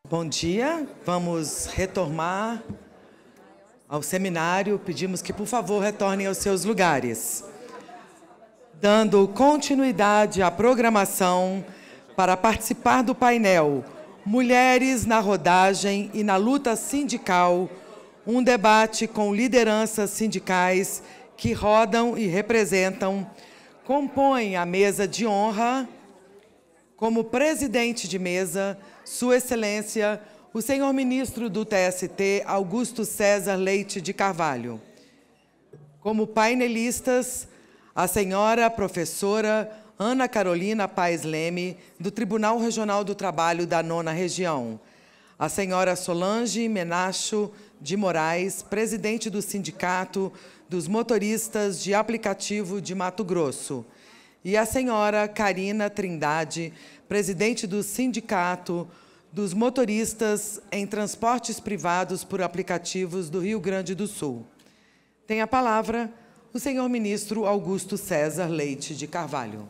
Bom dia, vamos retornar ao seminário. Pedimos que, por favor, retornem aos seus lugares. Dando continuidade à programação para participar do painel Mulheres na Rodagem e na Luta Sindical, um debate com lideranças sindicais que rodam e representam, compõem a mesa de honra. Como presidente de mesa, Sua Excelência, o senhor ministro do TST, Augusto César Leite de Carvalho. Como painelistas, a senhora professora Ana Carolina Paes Leme, do Tribunal Regional do Trabalho da 9ª Região. A senhora Solange Menacho de Moraes, presidente do Sindicato dos Motoristas de Aplicativo de Mato Grosso. E a senhora Karina Trindade, presidente do Sindicato dos Motoristas em Transportes Privados por Aplicativos do Rio Grande do Sul. Tem a palavra o senhor ministro Augusto César Leite de Carvalho.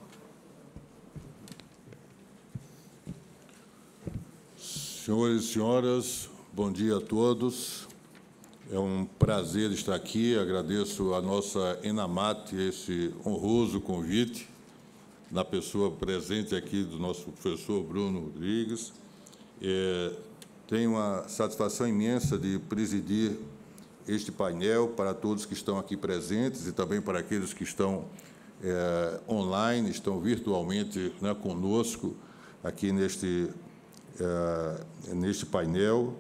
Senhores e senhoras, bom dia a todos. É um prazer estar aqui. Agradeço a nossa Enamat esse honroso convite, na pessoa presente aqui do nosso professor Bruno Rodrigues. Tenho uma satisfação imensa de presidir este painel para todos que estão aqui presentes e também para aqueles que estão online, estão virtualmente, né, conosco aqui neste painel.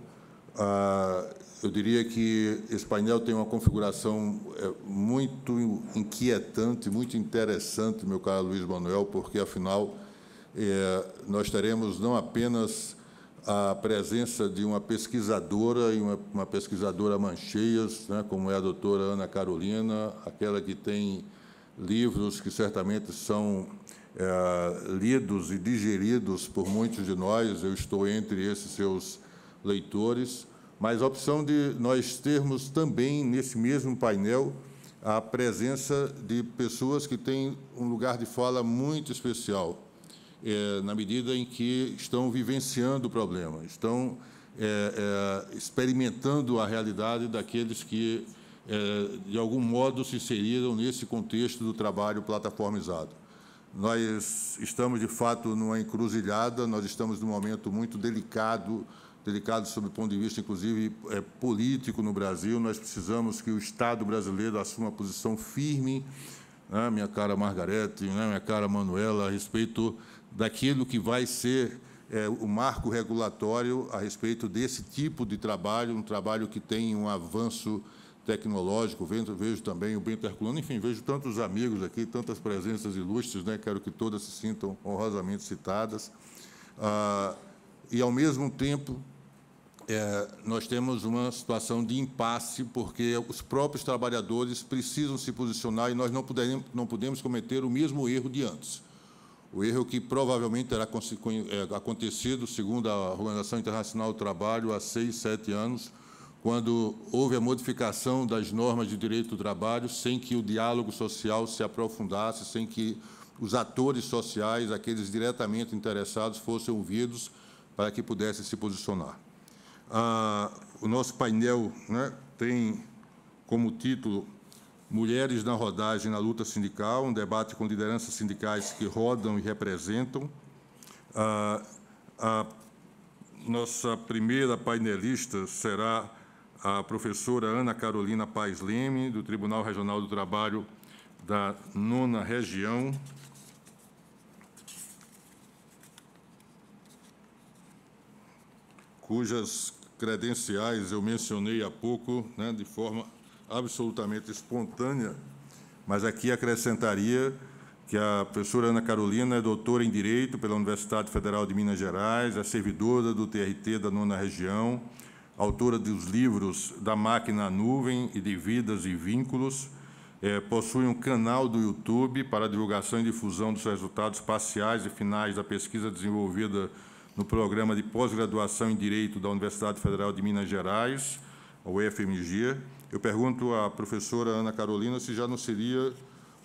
Eu diria que esse painel tem uma configuração muito inquietante, muito interessante, meu caro Luiz Manuel, porque, afinal, nós teremos não apenas a presença de uma pesquisadora, e uma pesquisadora mancheias, né, como é a doutora Ana Carolina, aquela que tem livros que certamente são lidos e digeridos por muitos de nós. Eu estou entre esses seus leitores, mas a opção de nós termos também, nesse mesmo painel, a presença de pessoas que têm um lugar de fala muito especial, na medida em que estão vivenciando o problema, estão experimentando a realidade daqueles que, de algum modo, se inseriram nesse contexto do trabalho plataformizado. Nós estamos, de fato, numa encruzilhada, nós estamos num momento muito delicado sob o ponto de vista, inclusive, político no Brasil. Nós precisamos que o Estado brasileiro assuma uma posição firme, né, minha cara Margarete, né, minha cara Manuela, a respeito daquilo que vai ser o marco regulatório a respeito desse tipo de trabalho, um trabalho que tem um avanço tecnológico. Vejo também o Bento Herculano, enfim, vejo tantos amigos aqui, tantas presenças ilustres, né, quero que todas se sintam honrosamente citadas. E, ao mesmo tempo, nós temos uma situação de impasse, porque os próprios trabalhadores precisam se posicionar e nós não podemos cometer o mesmo erro de antes. O erro que provavelmente terá acontecido, segundo a Organização Internacional do Trabalho, há 6, 7 anos, quando houve a modificação das normas de direito do trabalho, sem que o diálogo social se aprofundasse, sem que os atores sociais, aqueles diretamente interessados, fossem ouvidos para que pudessem se posicionar. O nosso painel, né, tem como título Mulheres na Rodagem na Luta Sindical, um debate com lideranças sindicais que rodam e representam. A nossa primeira painelista será a professora Ana Carolina Paes Leme, do Tribunal Regional do Trabalho da 9ª Região. Cujas credenciais eu mencionei há pouco, né, de forma absolutamente espontânea, mas aqui acrescentaria que a professora Ana Carolina é doutora em Direito pela Universidade Federal de Minas Gerais, é servidora do TRT da 9ª Região, autora dos livros Da Máquina à Nuvem e de Vidas e Vínculos, possui um canal do YouTube para divulgação e difusão dos resultados parciais e finais da pesquisa desenvolvida no Programa de Pós-Graduação em Direito da Universidade Federal de Minas Gerais, a UFMG. Eu pergunto à professora Ana Carolina se já não seria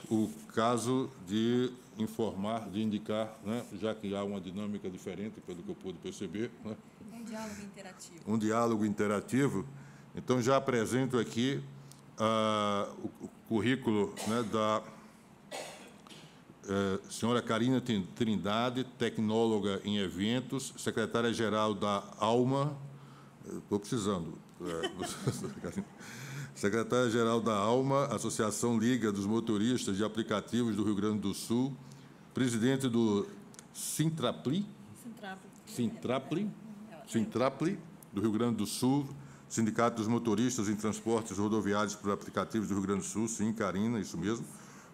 o caso de informar, de indicar, né, já que há uma dinâmica diferente, pelo que eu pude perceber, né, um diálogo interativo. Um diálogo interativo. Então, já apresento aqui o currículo, né, da senhora Karina Trindade, tecnóloga em eventos, secretária-geral da ALMA, estou precisando, secretária-geral da ALMA, Associação Liga dos Motoristas de Aplicativos do Rio Grande do Sul, presidente do Sintrapli, do Rio Grande do Sul, Sindicato dos Motoristas em Transportes Rodoviários por Aplicativos do Rio Grande do Sul, sim, Karina, isso mesmo,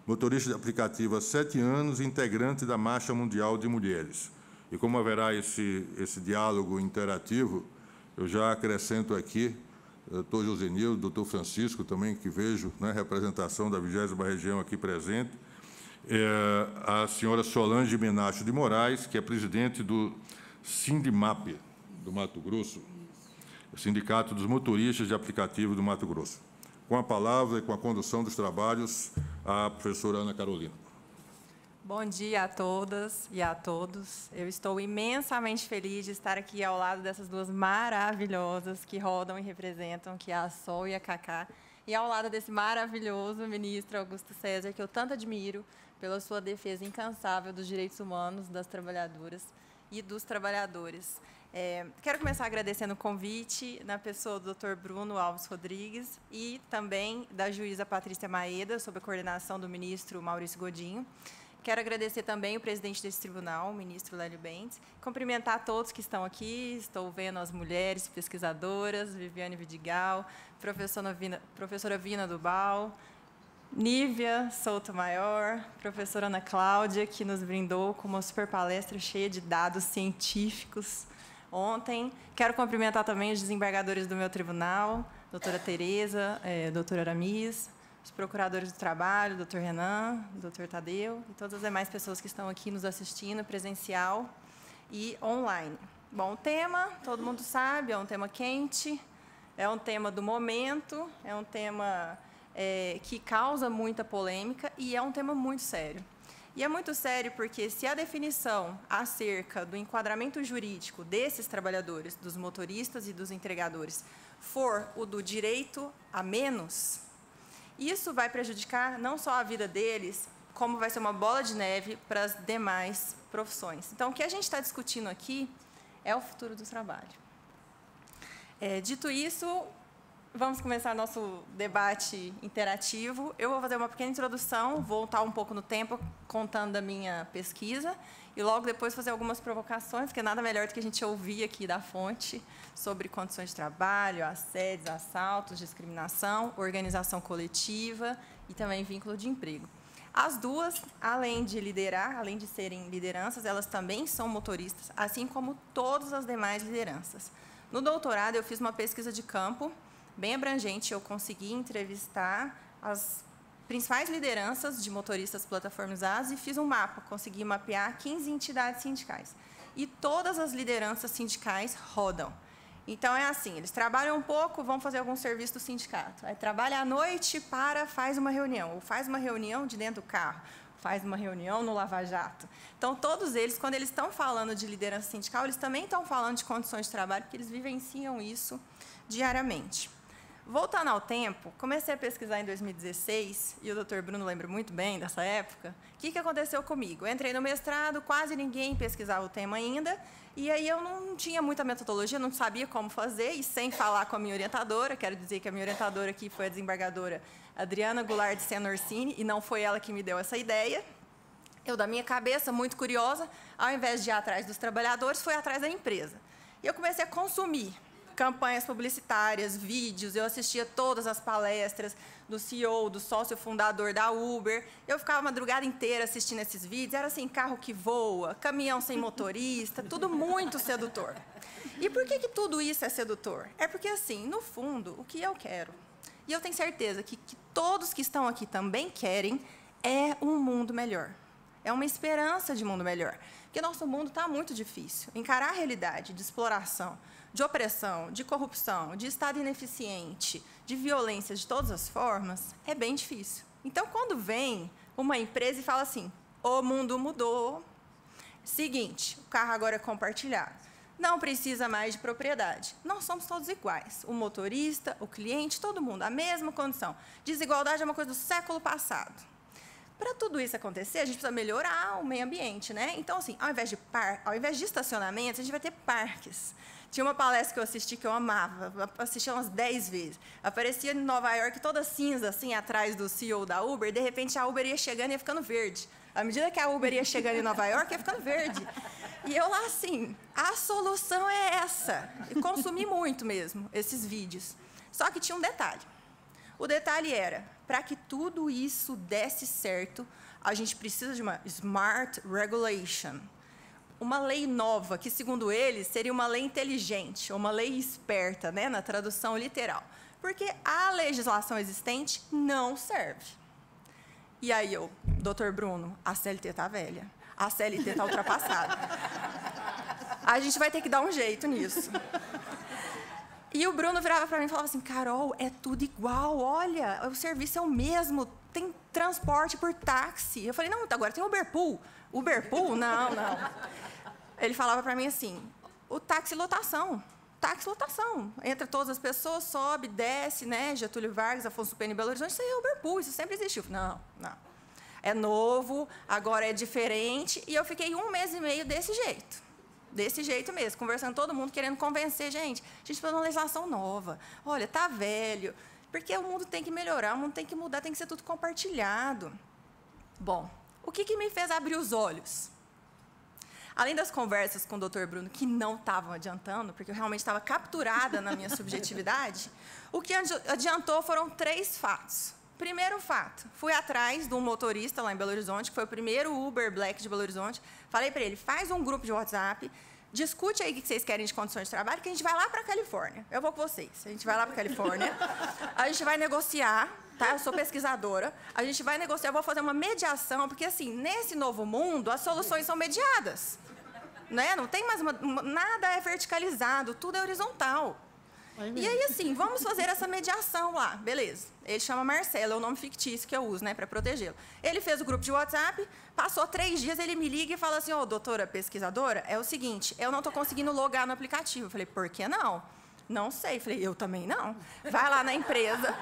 motorista de aplicativo há 7 anos, integrante da Marcha Mundial de Mulheres. E como haverá esse diálogo interativo, eu já acrescento aqui doutor Josenildo, doutor Francisco também, que vejo, né, representação da 20ª região aqui presente, a senhora Solange Menacho de Moraes, que é presidente do Sindimap, do Mato Grosso, Sindicato dos Motoristas de Aplicativo do Mato Grosso. Com a palavra e com a condução dos trabalhos, a professora Ana Carolina. Bom dia a todas e a todos. Eu estou imensamente feliz de estar aqui ao lado dessas duas maravilhosas que rodam e representam, que é a Sol e a Cacá, e ao lado desse maravilhoso ministro Augusto César, que eu tanto admiro pela sua defesa incansável dos direitos humanos das trabalhadoras e dos trabalhadores. Quero começar agradecendo o convite na pessoa do Dr. Bruno Alves Rodrigues e também da juíza Patrícia Maeda, sob a coordenação do ministro Maurício Godinho. Quero agradecer também o presidente desse tribunal, o ministro Lélio Bentes, cumprimentar todos que estão aqui, estou vendo as mulheres pesquisadoras, Viviane Vidigal, professora Vina Dubal, Nívia Souto-Maior, professora Ana Cláudia, que nos brindou com uma super palestra cheia de dados científicos ontem. Quero cumprimentar também os desembargadores do meu tribunal, doutora Tereza, doutor Aramis, os procuradores do trabalho, doutor Renan, doutor Tadeu, e todas as demais pessoas que estão aqui nos assistindo, presencial e online. Bom, o tema, todo mundo sabe, é um tema quente, é um tema do momento, é um tema que causa muita polêmica e é um tema muito sério. E é muito sério porque, se a definição acerca do enquadramento jurídico desses trabalhadores, dos motoristas e dos entregadores, for o do direito a menos, isso vai prejudicar não só a vida deles, como vai ser uma bola de neve para as demais profissões. Então, o que a gente está discutindo aqui é o futuro do trabalho. Dito isso, vamos começar nosso debate interativo. Eu vou fazer uma pequena introdução, voltar um pouco no tempo, contando da minha pesquisa, e logo depois fazer algumas provocações, porque nada melhor do que a gente ouvir aqui da fonte sobre condições de trabalho, assédios, assaltos, discriminação, organização coletiva e também vínculo de emprego. As duas, além de liderar, além de serem lideranças, elas também são motoristas, assim como todas as demais lideranças. No doutorado, eu fiz uma pesquisa de campo bem abrangente. Eu consegui entrevistar as principais lideranças de motoristas plataformizados e fiz um mapa, consegui mapear 15 entidades sindicais. E todas as lideranças sindicais rodam. Então, é assim, eles trabalham um pouco, vão fazer algum serviço do sindicato. Aí trabalha à noite, faz uma reunião, ou faz uma reunião de dentro do carro, faz uma reunião no Lava Jato. Então, todos eles, quando eles estão falando de liderança sindical, eles também estão falando de condições de trabalho, porque eles vivenciam isso diariamente. Voltando ao tempo, comecei a pesquisar em 2016, e o doutor Bruno lembra muito bem dessa época. O que aconteceu comigo? Eu entrei no mestrado, quase ninguém pesquisava o tema ainda, e aí eu não tinha muita metodologia, não sabia como fazer, e sem falar com a minha orientadora, quero dizer que a minha orientadora aqui foi a desembargadora Adriana Goulart de Sena Orsini, e não foi ela que me deu essa ideia. Eu, da minha cabeça, muito curiosa, ao invés de ir atrás dos trabalhadores, fui atrás da empresa. E eu comecei a consumir campanhas publicitárias, vídeos, eu assistia todas as palestras do CEO, do sócio fundador da Uber. Eu ficava a madrugada inteira assistindo esses vídeos, era assim, carro que voa, caminhão sem motorista, tudo muito sedutor. E por que tudo isso é sedutor? É porque, assim, no fundo, o que eu quero, e eu tenho certeza que todos que estão aqui também querem, é um mundo melhor. É uma esperança de mundo melhor. Porque nosso mundo está muito difícil. Encarar a realidade de exploração, de opressão, de corrupção, de Estado ineficiente, de violência de todas as formas, é bem difícil. Então, quando vem uma empresa e fala assim, o mundo mudou, seguinte, o carro agora é compartilhado, não precisa mais de propriedade, nós somos todos iguais, o motorista, o cliente, todo mundo, a mesma condição. Desigualdade é uma coisa do século passado. Para tudo isso acontecer, a gente precisa melhorar o meio ambiente, né? Então, assim, ao invés de estacionamentos, a gente vai ter parques. Tinha uma palestra que eu assisti que eu amava, assisti umas 10 vezes. Aparecia em Nova York toda cinza, assim, atrás do CEO da Uber, e de repente a Uber ia chegando e ia ficando verde. À medida que a Uber ia chegando em Nova York, ia ficando verde. E eu lá, assim, a solução é essa. E consumi muito mesmo esses vídeos. Só que tinha um detalhe. O detalhe era, para que tudo isso desse certo, a gente precisa de uma Smart Regulation. Uma lei nova, que, segundo eles, seria uma lei inteligente, ou uma lei esperta, né, na tradução literal. Porque a legislação existente não serve. E aí eu, doutor Bruno, a CLT está velha, a CLT está ultrapassada. A gente vai ter que dar um jeito nisso. E o Bruno virava para mim e falava assim, Carol, é tudo igual, olha, o serviço é o mesmo, tem transporte por táxi. Eu falei, não, agora tem Uberpool. Uberpool? Não, não. Ele falava para mim assim, o táxi lotação. Entra todas as pessoas, sobe, desce, né? Getúlio Vargas, Afonso Pena e Belo Horizonte, isso aí é Uberpool, isso sempre existiu. Não, não. É novo, agora é diferente, e eu fiquei 1 mês e meio desse jeito. Desse jeito mesmo, conversando com todo mundo, querendo convencer, gente, a gente precisa de uma legislação nova. Olha, tá velho, porque o mundo tem que melhorar, o mundo tem que mudar, tem que ser tudo compartilhado. Bom, o que me fez abrir os olhos? Além das conversas com o Dr. Bruno, que não estavam adiantando, porque eu realmente estava capturada na minha subjetividade, o que adiantou foram 3 fatos. Primeiro fato, fui atrás de um motorista lá em Belo Horizonte, que foi o primeiro Uber Black de Belo Horizonte. Falei para ele, faz um grupo de WhatsApp, discute aí o que vocês querem de condições de trabalho, que a gente vai lá para a Califórnia. Eu vou com vocês. A gente vai lá para a Califórnia, a gente vai negociar, tá? Eu sou pesquisadora, a gente vai negociar, eu vou fazer uma mediação, porque, assim, nesse novo mundo, as soluções são mediadas. Né? Não tem mais nada é verticalizado, tudo é horizontal. E aí, assim, vamos fazer essa mediação lá, beleza. Ele chama Marcelo, é o nome fictício que eu uso, né, para protegê-lo. Ele fez o grupo de WhatsApp, passou 3 dias, ele me liga e fala assim, doutora pesquisadora, é o seguinte, eu não estou conseguindo logar no aplicativo. Eu falei, por que não? Não sei. Eu falei, eu também não. Vai lá na empresa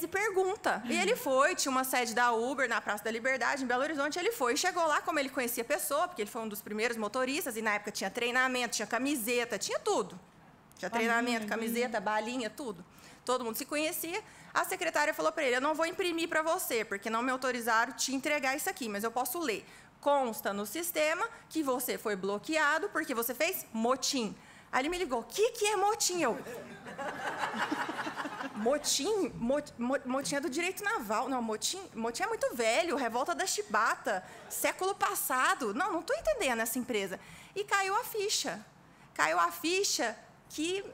e pergunta. E ele foi, tinha uma sede da Uber na Praça da Liberdade, em Belo Horizonte, ele foi, chegou lá, como ele conhecia a pessoa, porque ele foi um dos primeiros motoristas, e na época tinha treinamento, tinha camiseta, tinha tudo. Tinha treinamento, camiseta, balinha, tudo. Todo mundo se conhecia. A secretária falou para ele, eu não vou imprimir para você, porque não me autorizaram te entregar isso aqui, mas eu posso ler. Consta no sistema que você foi bloqueado porque você fez motim. Aí ele me ligou, o que é motim? Eu... Motim? Motim é do direito naval. Não, motim é muito velho, revolta da Chibata, século passado. Não estou entendendo essa empresa. E caiu a ficha. Caiu a ficha que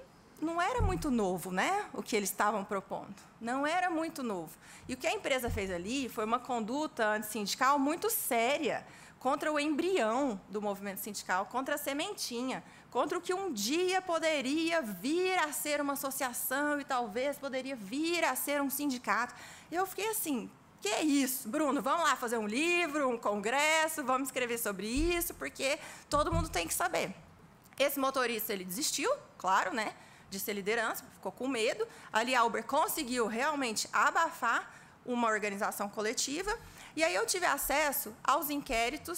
não era muito novo, né? O que eles estavam propondo. Não era muito novo. E o que a empresa fez ali foi uma conduta antissindical muito séria contra o embrião do movimento sindical, contra a sementinha, contra o que um dia poderia vir a ser uma associação e talvez poderia vir a ser um sindicato. Eu fiquei assim, que é isso, Bruno? Vamos lá fazer um livro, um congresso, vamos escrever sobre isso, porque todo mundo tem que saber. Esse motorista, ele desistiu, claro, né, de ser liderança, ficou com medo. Ali a Uber conseguiu realmente abafar uma organização coletiva. E aí eu tive acesso aos inquérito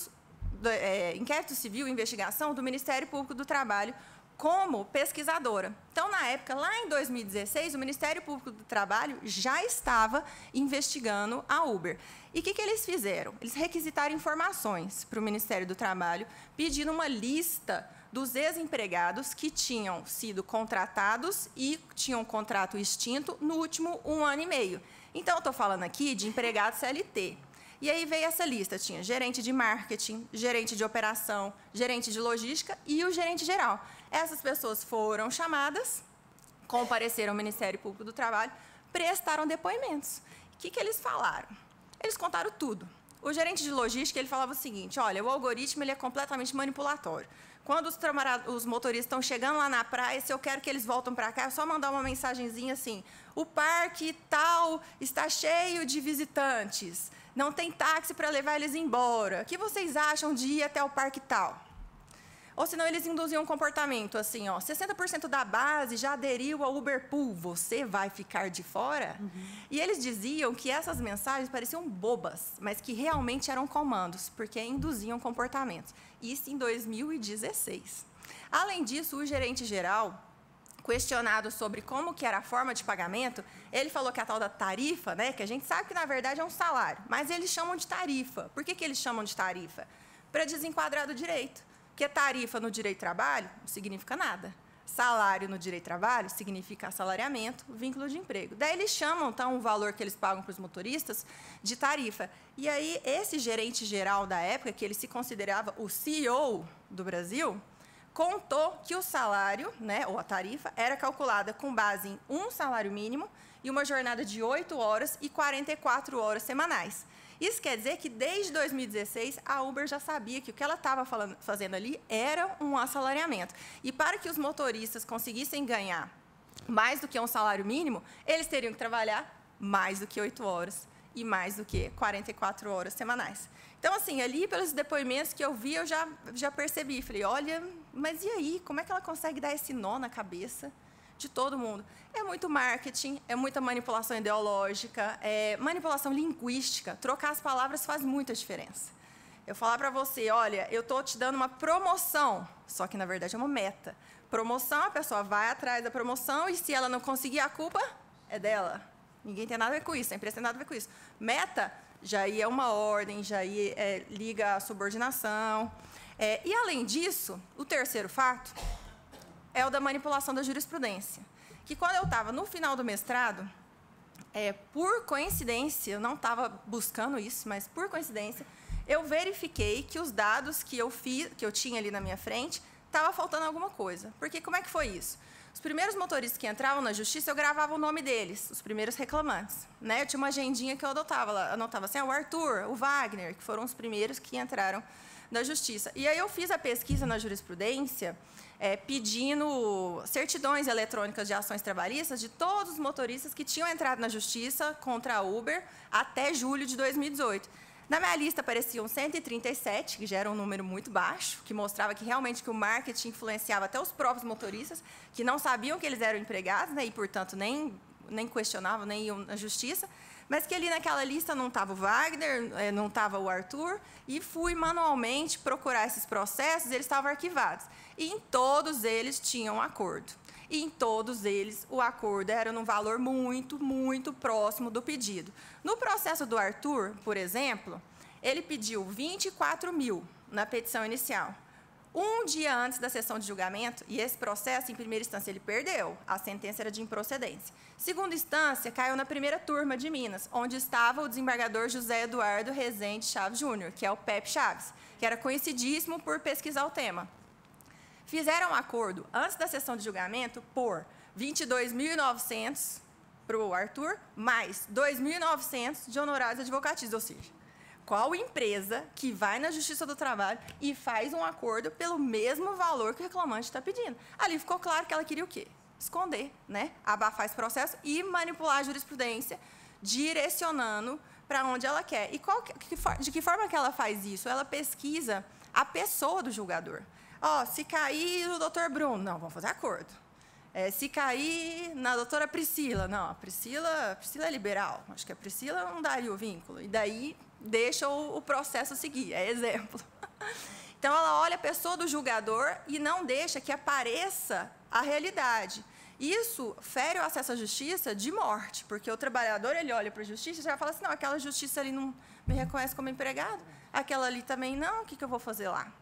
civil e investigação do Ministério Público do Trabalho como pesquisadora. Então, na época, lá em 2016, o Ministério Público do Trabalho já estava investigando a Uber. E o que eles fizeram? Eles requisitaram informações para o Ministério do Trabalho, pedindo uma lista dos ex-empregados que tinham sido contratados e tinham um contrato extinto no último 1 ano e meio. Então, eu estou falando aqui de empregado CLT. E aí veio essa lista, tinha gerente de marketing, gerente de operação, gerente de logística e o gerente geral. Essas pessoas foram chamadas, compareceram ao Ministério Público do Trabalho, prestaram depoimentos. O que eles falaram? Eles contaram tudo. O gerente de logística, ele falava o seguinte, olha, o algoritmo ele é completamente manipulatório. Quando os motoristas estão chegando lá na praia, se eu quero que eles voltem para cá, é só mandar uma mensagenzinha assim, o parque tal está cheio de visitantes, não tem táxi para levar eles embora. O que vocês acham de ir até o parque tal? Ou senão eles induziam um comportamento assim, ó, 60% da base já aderiu ao Uber Pool, você vai ficar de fora? E eles diziam que essas mensagens pareciam bobas, mas que realmente eram comandos, porque induziam comportamentos. Isso em 2016. Além disso, o gerente geral, questionado sobre como que era a forma de pagamento, ele falou que a tal da tarifa, né, que a gente sabe que na verdade é um salário, mas eles chamam de tarifa. Por que eles chamam de tarifa? Para desenquadrar do direito. Porque tarifa no direito do trabalho não significa nada. Salário no direito do trabalho significa assalariamento, vínculo de emprego. Daí eles chamam, então, o valor que eles pagam para os motoristas de tarifa. E aí, esse gerente geral da época, que ele se considerava o CEO do Brasil, contou que o salário, né, ou a tarifa, era calculada com base em um salário mínimo e uma jornada de 8 horas e 44 horas semanais. Isso quer dizer que, desde 2016, a Uber já sabia que o que ela estava fazendo ali era um assalariamento. E para que os motoristas conseguissem ganhar mais do que um salário mínimo, eles teriam que trabalhar mais do que 8 horas e mais do que 44 horas semanais. Então, assim, ali, pelos depoimentos que eu vi, eu já percebi. Falei, olha, mas e aí? Como é que ela consegue dar esse nó na cabeça de todo mundo? É muito marketing, é muita manipulação ideológica, é manipulação linguística. Trocar as palavras faz muita diferença. Eu falar para você, olha, eu estou te dando uma promoção, só que, na verdade, é uma meta. Promoção, a pessoa vai atrás da promoção e, se ela não conseguir, a culpa é dela. Ninguém tem nada a ver com isso, a empresa tem nada a ver com isso. Meta, já aí é uma ordem, já aí liga a subordinação. E, além disso, o terceiro fato é o da manipulação da jurisprudência. Que, quando eu estava no final do mestrado, por coincidência, eu não estava buscando isso, mas por coincidência, eu verifiquei que os dados que eu tinha ali na minha frente, estava faltando alguma coisa. Porque como é que foi isso? Os primeiros motoristas que entravam na justiça, eu gravava o nome deles, os primeiros reclamantes. Né? Eu tinha uma agendinha que eu anotava assim, o Arthur, o Wagner, que foram os primeiros que entraram na justiça. E aí eu fiz a pesquisa na jurisprudência, pedindo certidões eletrônicas de ações trabalhistas de todos os motoristas que tinham entrado na justiça contra a Uber até julho de 2018. Na minha lista apareciam 137, que já era um número muito baixo, que mostrava que realmente que o marketing influenciava até os próprios motoristas, que não sabiam que eles eram empregados, né, e, portanto, nem questionavam, nem iam na justiça, mas que ali naquela lista não estava o Wagner, não estava o Arthur, e fui manualmente procurar esses processos, eles estavam arquivados. E em todos eles tinham um acordo. E em todos eles o acordo era num valor muito, muito próximo do pedido. No processo do Arthur, por exemplo, ele pediu 24 mil na petição inicial. Um dia antes da sessão de julgamento, e esse processo, em primeira instância, ele perdeu. A sentença era de improcedência. Segunda instância, caiu na primeira turma de Minas, onde estava o desembargador José Eduardo Rezende Chaves Júnior, que é o Pepe Chaves, que era conhecidíssimo por pesquisar o tema. Fizeram um acordo antes da sessão de julgamento por 22.900 para o Arthur, mais 2.900 de honorários advocatícios, ou seja, qual empresa que vai na Justiça do Trabalho e faz um acordo pelo mesmo valor que o reclamante está pedindo? Ali ficou claro que ela queria o quê? Esconder, né? Abafar esse processo e manipular a jurisprudência, direcionando para onde ela quer. E de que forma que ela faz isso? Ela pesquisa a pessoa do julgador. Se cair no doutor Bruno, não, vamos fazer acordo. Se cair na doutora Priscila, não, a Priscila é liberal, acho que a Priscila não daria o vínculo. E daí deixa o processo seguir, é exemplo. Então, ela olha a pessoa do julgador e não deixa que apareça a realidade. Isso fere o acesso à justiça de morte, porque o trabalhador ele olha para a justiça e já fala assim, não, aquela justiça ali não me reconhece como empregado, aquela ali também não, o que eu vou fazer lá?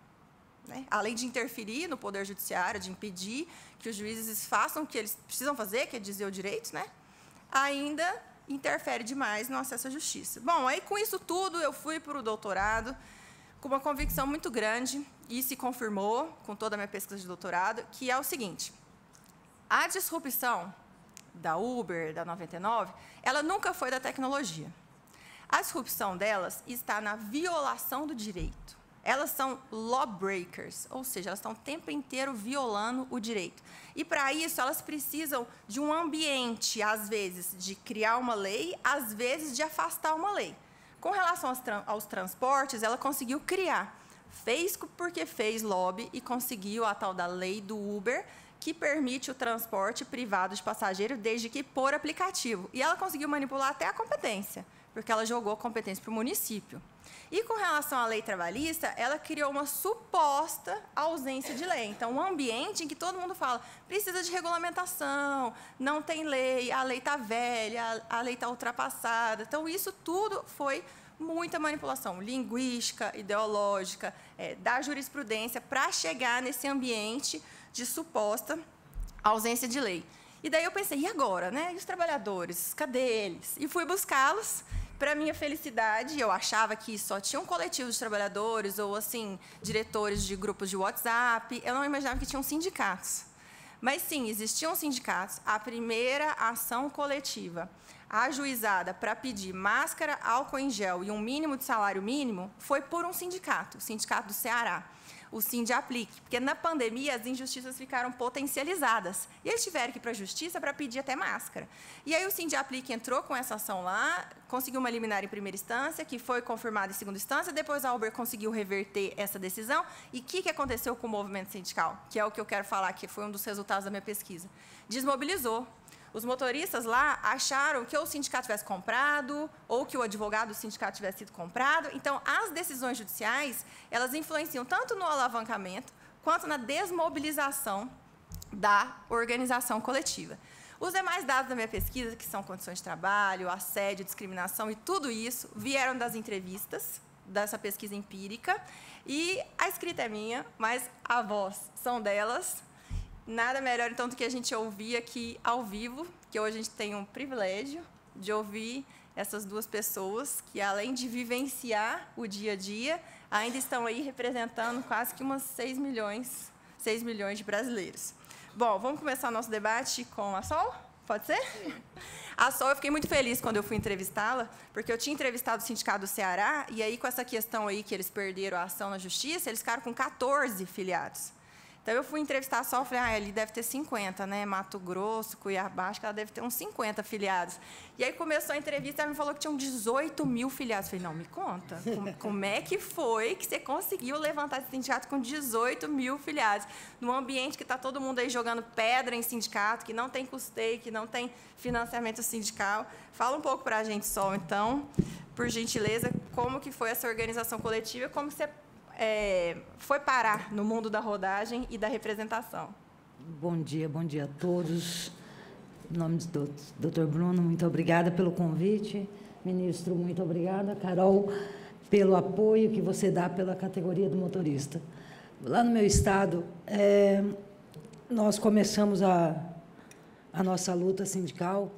Né? Além de interferir no Poder Judiciário, de impedir que os juízes façam o que eles precisam fazer, que é dizer o direito, né? Ainda interfere demais no acesso à justiça. Bom, aí com isso tudo eu fui para o doutorado com uma convicção muito grande, e se confirmou com toda a minha pesquisa de doutorado, que é o seguinte: a disrupção da Uber, da 99, ela nunca foi da tecnologia. A disrupção delas está na violação do direito. Elas são lawbreakers, ou seja, elas estão o tempo inteiro violando o direito. E, para isso, elas precisam de um ambiente, às vezes, de criar uma lei, às vezes, de afastar uma lei. Com relação aos transportes, ela conseguiu criar. Fez porque fez lobby e conseguiu a tal da lei do Uber, que permite o transporte privado de passageiro desde que por aplicativo. E ela conseguiu manipular até a competência, porque ela jogou a competência para o município. E, com relação à lei trabalhista, ela criou uma suposta ausência de lei. Então, um ambiente em que todo mundo fala, precisa de regulamentação, não tem lei, a lei está velha, a lei está ultrapassada. Então, isso tudo foi muita manipulação linguística, ideológica, da jurisprudência, para chegar nesse ambiente de suposta ausência de lei. E daí eu pensei, e agora, né? E os trabalhadores, cadê eles? E fui buscá-los. Para minha felicidade, eu achava que só tinha um coletivo de trabalhadores ou, assim, diretores de grupos de WhatsApp. Eu não imaginava que tinham sindicatos. Mas, sim, existiam sindicatos. A primeira ação coletiva ajuizada para pedir máscara, álcool em gel e um mínimo de salário mínimo foi por um sindicato, o Sindicato do Ceará, o Sindiaplique, porque na pandemia as injustiças ficaram potencializadas e eles tiveram que ir para a justiça para pedir até máscara. E aí o Sindiaplique entrou com essa ação lá, conseguiu uma liminar em primeira instância, que foi confirmada em segunda instância, depois a Uber conseguiu reverter essa decisão. E o que aconteceu com o movimento sindical? Que é o que eu quero falar, que foi um dos resultados da minha pesquisa. Desmobilizou. Os motoristas lá acharam que ou o sindicato tivesse comprado, ou que o advogado do sindicato tivesse sido comprado. Então, as decisões judiciais, elas influenciam tanto no alavancamento, quanto na desmobilização da organização coletiva. Os demais dados da minha pesquisa, que são condições de trabalho, assédio, discriminação e tudo isso, vieram das entrevistas, dessa pesquisa empírica, e a escrita é minha, mas a voz são delas. Nada melhor, então, do que a gente ouvir aqui ao vivo, que hoje a gente tem um privilégio de ouvir essas duas pessoas que, além de vivenciar o dia a dia, ainda estão aí representando quase que umas 6 milhões de brasileiros. Bom, vamos começar o nosso debate com a Sol? Pode ser? Sim. A Sol, eu fiquei muito feliz quando eu fui entrevistá-la, porque eu tinha entrevistado o Sindicato do Ceará, e aí, com essa questão aí que eles perderam a ação na justiça, eles ficaram com 14 filiados. Então, eu fui entrevistar a Sol, falei, ali deve ter 50, né? Mato Grosso, Cuiabá, acho que ela deve ter uns 50 filiados. E aí começou a entrevista, ela me falou que tinham 18 mil filiados. Eu falei, não, me conta, como é que foi que você conseguiu levantar esse sindicato com 18 mil filiados? Num ambiente que está todo mundo aí jogando pedra em sindicato, que não tem custeio, que não tem financiamento sindical. Fala um pouco para a gente, Sol, então, por gentileza, como que foi essa organização coletiva, como você foi parar no mundo da rodagem e da representação. Bom dia a todos. Em nome do Dr. Bruno, muito obrigada pelo convite. Ministro, muito obrigada. Carol, pelo apoio que você dá pela categoria do motorista. Lá no meu estado, nós começamos a nossa luta sindical,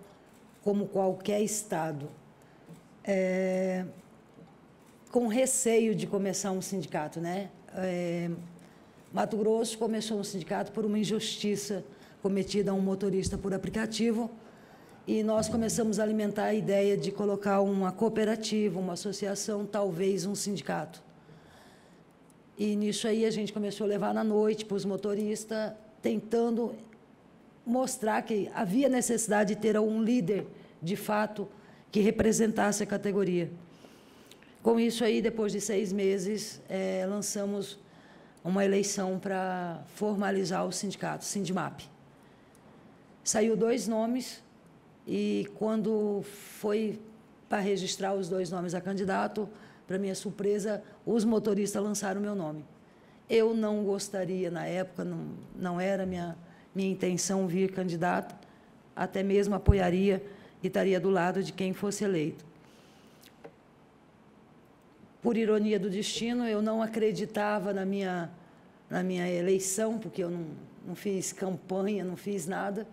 como qualquer estado, com receio de começar um sindicato, né? Mato Grosso começou um sindicato por uma injustiça cometida a um motorista por aplicativo, e nós começamos a alimentar a ideia de colocar uma cooperativa, uma associação, talvez um sindicato. E nisso aí a gente começou a levar na noite para os motoristas, tentando mostrar que havia necessidade de ter um líder, de fato, que representasse a categoria. Com isso aí, depois de 6 meses, lançamos uma eleição para formalizar o sindicato, Sindimap. Saiu 2 nomes, e quando foi para registrar os 2 nomes a candidato, para minha surpresa, os motoristas lançaram o meu nome. Eu não gostaria, na época, não era minha intenção vir candidato, até mesmo apoiaria e estaria do lado de quem fosse eleito. Por ironia do destino, eu não acreditava na minha eleição, porque eu não fiz campanha, não fiz nada.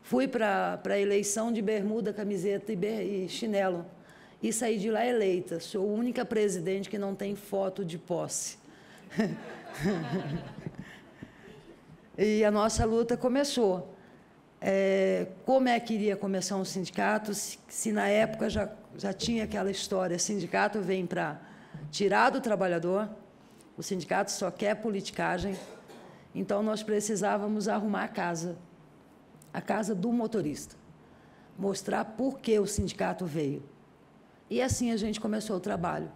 Fui para a eleição de bermuda, camiseta e chinelo, e saí de lá eleita. Sou a única presidente que não tem foto de posse. E a nossa luta começou. Como é que iria começar um sindicato, se na época já já tinha aquela história, sindicato vem para tirar do trabalhador, o sindicato só quer politicagem, então nós precisávamos arrumar a casa do motorista, mostrar por que o sindicato veio. E assim a gente começou o trabalho.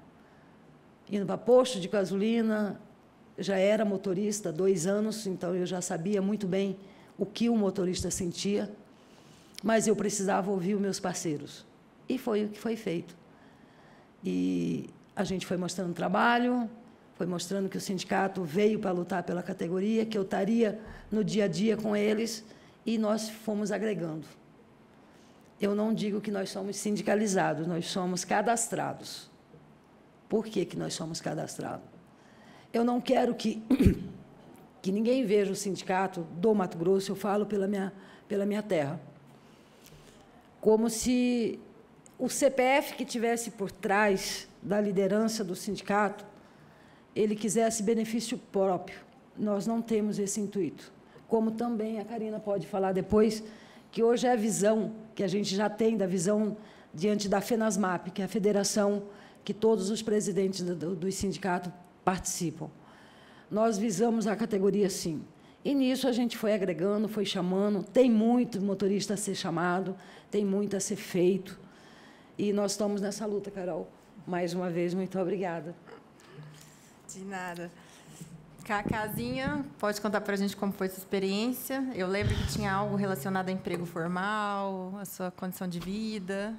Indo para posto de gasolina, já era motorista há 2 anos, então eu já sabia muito bem o que o motorista sentia, mas eu precisava ouvir os meus parceiros. E foi o que foi feito. E a gente foi mostrando trabalho, foi mostrando que o sindicato veio para lutar pela categoria, que eu estaria no dia a dia com eles, e nós fomos agregando. Eu não digo que nós somos sindicalizados, nós somos cadastrados. Por que nós somos cadastrados? Eu não quero que ninguém veja o sindicato do Mato Grosso, eu falo pela minha terra, como se o CPF que tivesse por trás da liderança do sindicato, ele quisesse benefício próprio. Nós não temos esse intuito. Como também a Karina pode falar depois, que hoje é a visão que a gente já tem da visão diante da FENASMAP, que é a federação que todos os presidentes dos sindicatos participam. Nós visamos a categoria, sim. E, nisso, a gente foi agregando, foi chamando. Tem muito motorista a ser chamado, tem muito a ser feito. E nós estamos nessa luta, Carol. Mais uma vez, muito obrigada. De nada. Cacazinha, pode contar para a gente como foi sua experiência? Eu lembro que tinha algo relacionado a emprego formal, a sua condição de vida.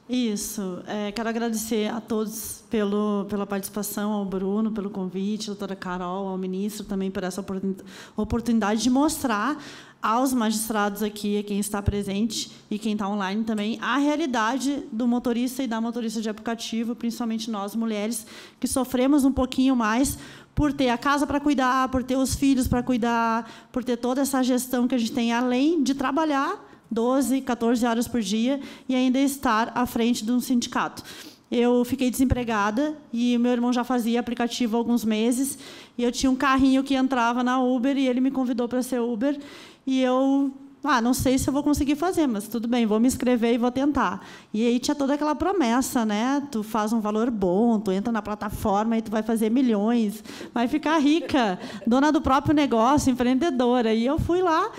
Isso. Quero agradecer a todos pela participação, ao Bruno, pelo convite, à doutora Carol, ao ministro também por essa oportunidade de mostrar aos magistrados aqui, a quem está presente e quem está online também, a realidade do motorista e da motorista de aplicativo, principalmente nós, mulheres, que sofremos um pouquinho mais por ter a casa para cuidar, por ter os filhos para cuidar, por ter toda essa gestão que a gente tem, além de trabalhar 12, 14 horas por dia e ainda estar à frente de um sindicato. Eu fiquei desempregada e meu irmão já fazia aplicativo há alguns meses e eu tinha um carrinho que entrava na Uber e ele me convidou para ser Uber e eu... não sei se eu vou conseguir fazer, mas tudo bem, vou me inscrever e vou tentar. E aí tinha toda aquela promessa, né? Tu faz um valor bom, tu entra na plataforma e tu vai fazer milhões, vai ficar rica, dona do próprio negócio, empreendedora. E eu fui lá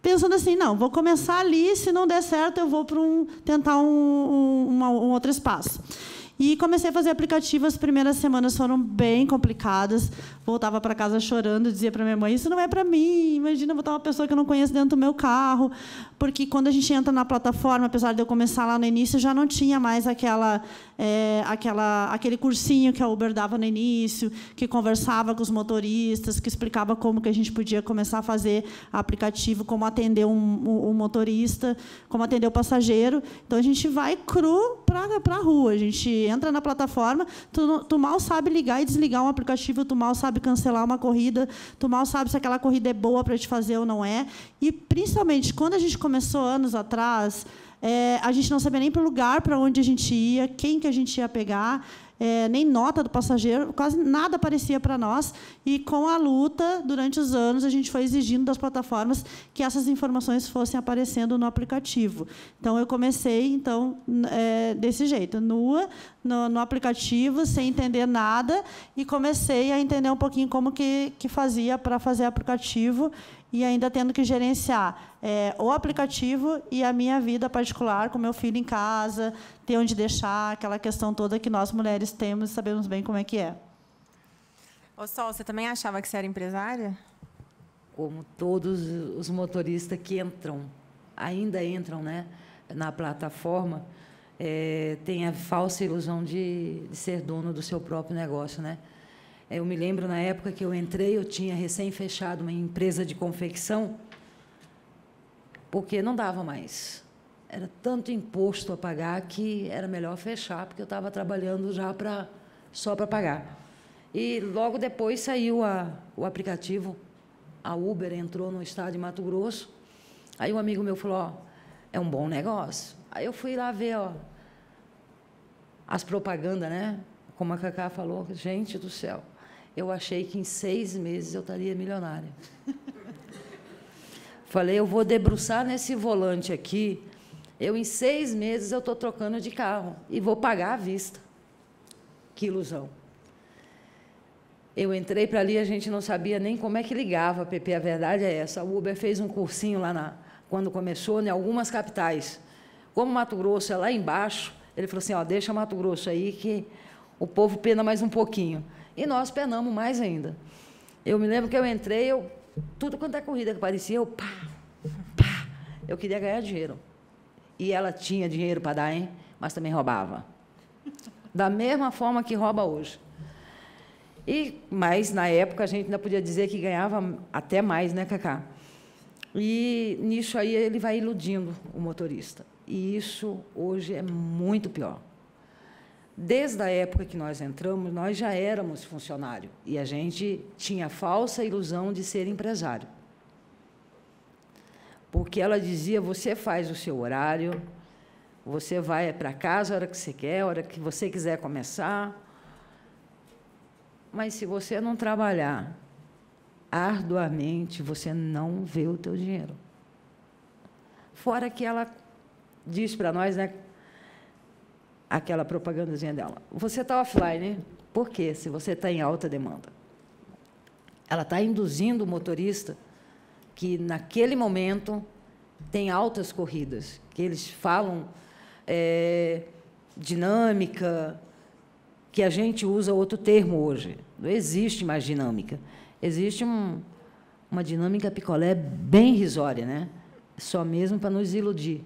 pensando assim, não, vou começar ali, se não der certo, eu vou tentar um outro espaço. E comecei a fazer aplicativo. As primeiras semanas foram bem complicadas. Voltava para casa chorando, dizia para minha mãe, isso não é para mim, imagina botar uma pessoa que eu não conheço dentro do meu carro. Porque, quando a gente entra na plataforma, apesar de eu começar lá no início, já não tinha mais aquele cursinho que a Uber dava no início, que conversava com os motoristas, que explicava como que a gente podia começar a fazer aplicativo, como atender um motorista, como atender o passageiro. Então, a gente vai cru para a rua. A gente entra na plataforma, tu mal sabe ligar e desligar um aplicativo, tu mal sabe cancelar uma corrida, tu mal sabe se aquela corrida é boa para te fazer ou não é. E, principalmente, quando a gente começou anos atrás, a gente não sabia nem para o lugar para onde a gente ia, quem que a gente ia pegar, nem nota do passageiro, quase nada aparecia para nós. E, com a luta, durante os anos, a gente foi exigindo das plataformas que essas informações fossem aparecendo no aplicativo. Então, eu comecei desse jeito, nua, no aplicativo, sem entender nada, e comecei a entender um pouquinho como que fazia para fazer aplicativo, e ainda tendo que gerenciar o aplicativo e a minha vida particular, com meu filho em casa, ter onde deixar, aquela questão toda que nós, mulheres, temos e sabemos bem como é que é. Ô, Sol, você também achava que você era empresária? Como todos os motoristas que ainda entram, né, na plataforma, tem a falsa ilusão de ser dono do seu próprio negócio, né? Eu me lembro, na época que eu entrei, eu tinha recém-fechado uma empresa de confecção, porque não dava mais. Era tanto imposto a pagar que era melhor fechar, porque eu estava trabalhando já só para pagar. E, logo depois, saiu o aplicativo, a Uber entrou no estado de Mato Grosso. Aí um amigo meu falou, é um bom negócio. Aí eu fui lá ver as propagandas, né? Como a Cacá falou, gente do céu. Eu achei que em 6 meses eu estaria milionária. Falei, eu vou debruçar nesse volante aqui, em 6 meses, eu estou trocando de carro e vou pagar à vista. Que ilusão. Eu entrei para ali, a gente não sabia nem como é que ligava, Pepe, a verdade é essa. O Uber fez um cursinho lá, quando começou, em algumas capitais. Como Mato Grosso é lá embaixo, ele falou assim, ó, deixa Mato Grosso aí que o povo pena mais um pouquinho. E nós penamos mais ainda. Eu me lembro que eu entrei, tudo quanto é corrida que aparecia, eu queria ganhar dinheiro. E ela tinha dinheiro para dar, hein? Mas também roubava. Da mesma forma que rouba hoje. Mas, na época, a gente ainda podia dizer que ganhava até mais, né, Cacá? E, nisso aí, ele vai iludindo o motorista. E isso, hoje, é muito pior. Desde a época que nós entramos, nós já éramos funcionário. E a gente tinha a falsa ilusão de ser empresário. Porque ela dizia, você faz o seu horário, você vai para casa a hora que você quer, a hora que você quiser começar. Mas, se você não trabalhar arduamente, você não vê o teu dinheiro. Fora que ela diz para nós, né, aquela propagandazinha dela, você está offline, por quê? Se você está em alta demanda. Ela está induzindo o motorista que, naquele momento, tem altas corridas, que eles falam dinâmica, que a gente usa outro termo hoje. Não existe mais dinâmica. Existe uma dinâmica picolé bem irrisória, né? Só mesmo para nos iludir.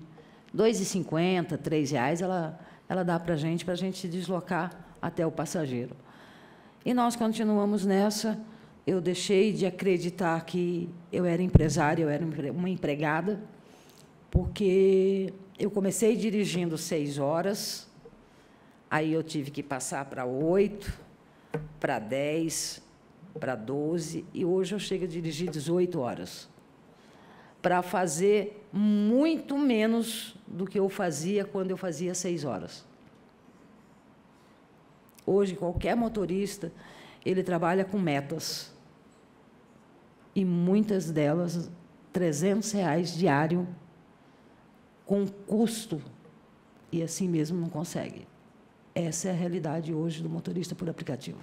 R$ 2,50, R$ 3, ela dá para a gente se deslocar até o passageiro. E nós continuamos nessa. Eu deixei de acreditar que eu era empresária, eu era uma empregada, porque eu comecei dirigindo 6 horas, aí eu tive que passar para 8, para 10, para 12, e hoje eu chego a dirigir 18 horas, para fazer muito menos do que eu fazia quando eu fazia 6 horas. Hoje, qualquer motorista, ele trabalha com metas, e muitas delas, R$ 300 diário, com custo, e assim mesmo não consegue. Essa é a realidade hoje do motorista por aplicativo.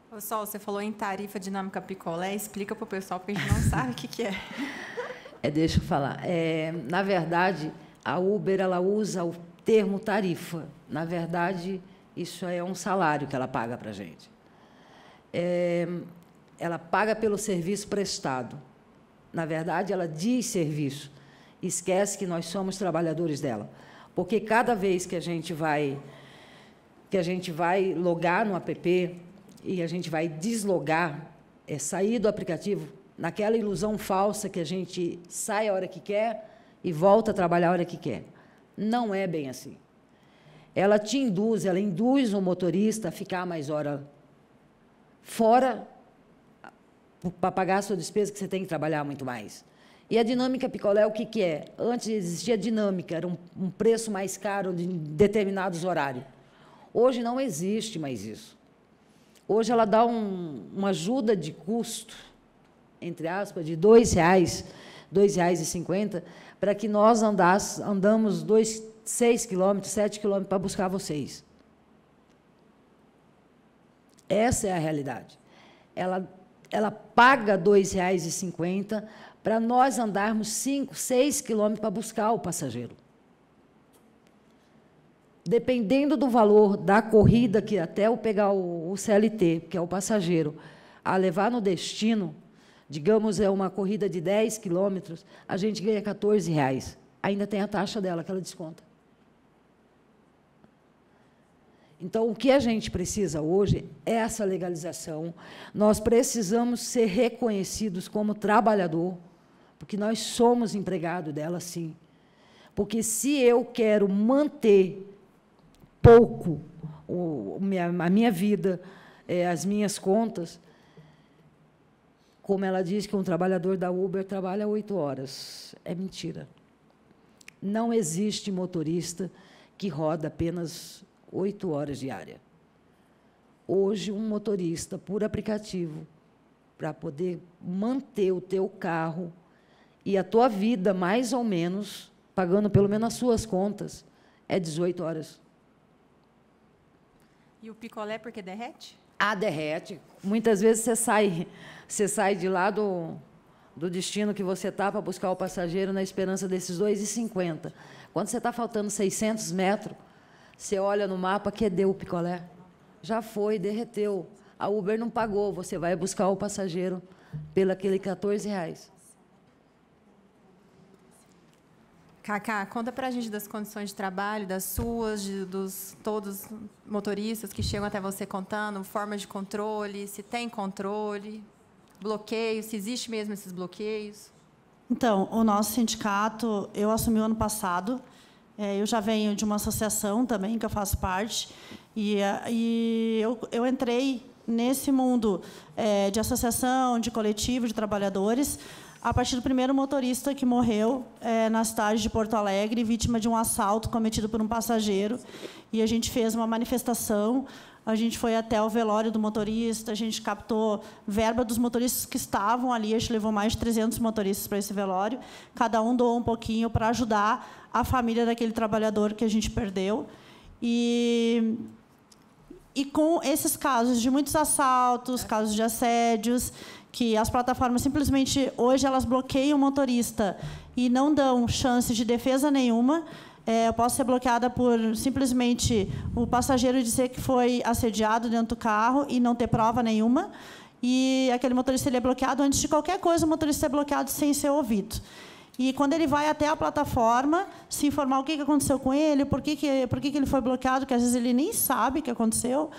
Pessoal, você falou em tarifa dinâmica picolé, explica para o pessoal, porque a gente não sabe o que é. Deixa eu falar. Na verdade, a Uber ela usa o termo tarifa. Na verdade, isso é um salário que ela paga para a gente. Ela paga pelo serviço prestado. Na verdade, ela diz serviço. Esquece que nós somos trabalhadores dela. Porque cada vez que a gente vai logar no app e a gente vai deslogar, sair do aplicativo, naquela ilusão falsa que a gente sai a hora que quer e volta a trabalhar a hora que quer. Não é bem assim. Ela induz o motorista a ficar mais hora fora para pagar a sua despesa, que você tem que trabalhar muito mais. E a dinâmica picolé, o que é? Antes existia dinâmica, era um preço mais caro de determinados horários. Hoje não existe mais isso. Hoje ela dá uma ajuda de custo, entre aspas, de R$ 2,00, R$ 2,50, para que nós andamos 6 quilômetros, 7 quilômetros para buscar vocês. Essa é a realidade. Ela paga R$ 2,50 para nós andarmos 5, 6 quilômetros para buscar o passageiro. Dependendo do valor da corrida, que até eu pegar o CLT, que é o passageiro, a levar no destino, digamos, é uma corrida de 10 quilômetros, a gente ganha R$ 14,00. Ainda tem a taxa dela, que ela desconta. Então, o que a gente precisa hoje é essa legalização. Nós precisamos ser reconhecidos como trabalhador, porque nós somos empregados dela, sim. Porque, se eu quero manter pouco a minha vida, as minhas contas, como ela diz que um trabalhador da Uber trabalha 8 horas. É mentira. Não existe motorista que roda apenas 8 horas diárias. Hoje, um motorista por aplicativo, para poder manter o teu carro e a tua vida, mais ou menos, pagando pelo menos as suas contas, é 18 horas. E o picolé porque derrete? Ah, derrete. Muitas vezes você sai de lá do destino que você está para buscar o passageiro na esperança desses 2,50. Quando você está faltando 600 metros, você olha no mapa, que deu o picolé. Já foi, derreteu. A Uber não pagou, você vai buscar o passageiro pelo aquele R$14. Cacá, conta para a gente das condições de trabalho, das suas, dos todos os motoristas que chegam até você contando, forma de controle, se tem controle, bloqueios, se existe mesmo esses bloqueios. Então, o nosso sindicato, eu assumi o ano passado, eu já venho de uma associação também, que eu faço parte, e eu entrei nesse mundo de associação, de coletivo, de trabalhadores, a partir do primeiro motorista que morreu na cidade de Porto Alegre, vítima de um assalto cometido por um passageiro. E a gente fez uma manifestação, a gente foi até o velório do motorista, a gente captou verba dos motoristas que estavam ali, a gente levou mais de 300 motoristas para esse velório, cada um doou um pouquinho para ajudar a família daquele trabalhador que a gente perdeu. E com esses casos de muitos assaltos, casos de assédios, que as plataformas simplesmente, hoje, elas bloqueiam o motorista e não dão chance de defesa nenhuma. Eu posso ser bloqueada por simplesmente o passageiro dizer que foi assediado dentro do carro e não ter prova nenhuma. E aquele motorista ele é bloqueado antes de qualquer coisa, o motorista é bloqueado sem ser ouvido. E quando ele vai até a plataforma, se informar o que aconteceu com ele, por que ele foi bloqueado, que às vezes ele nem sabe o que aconteceu.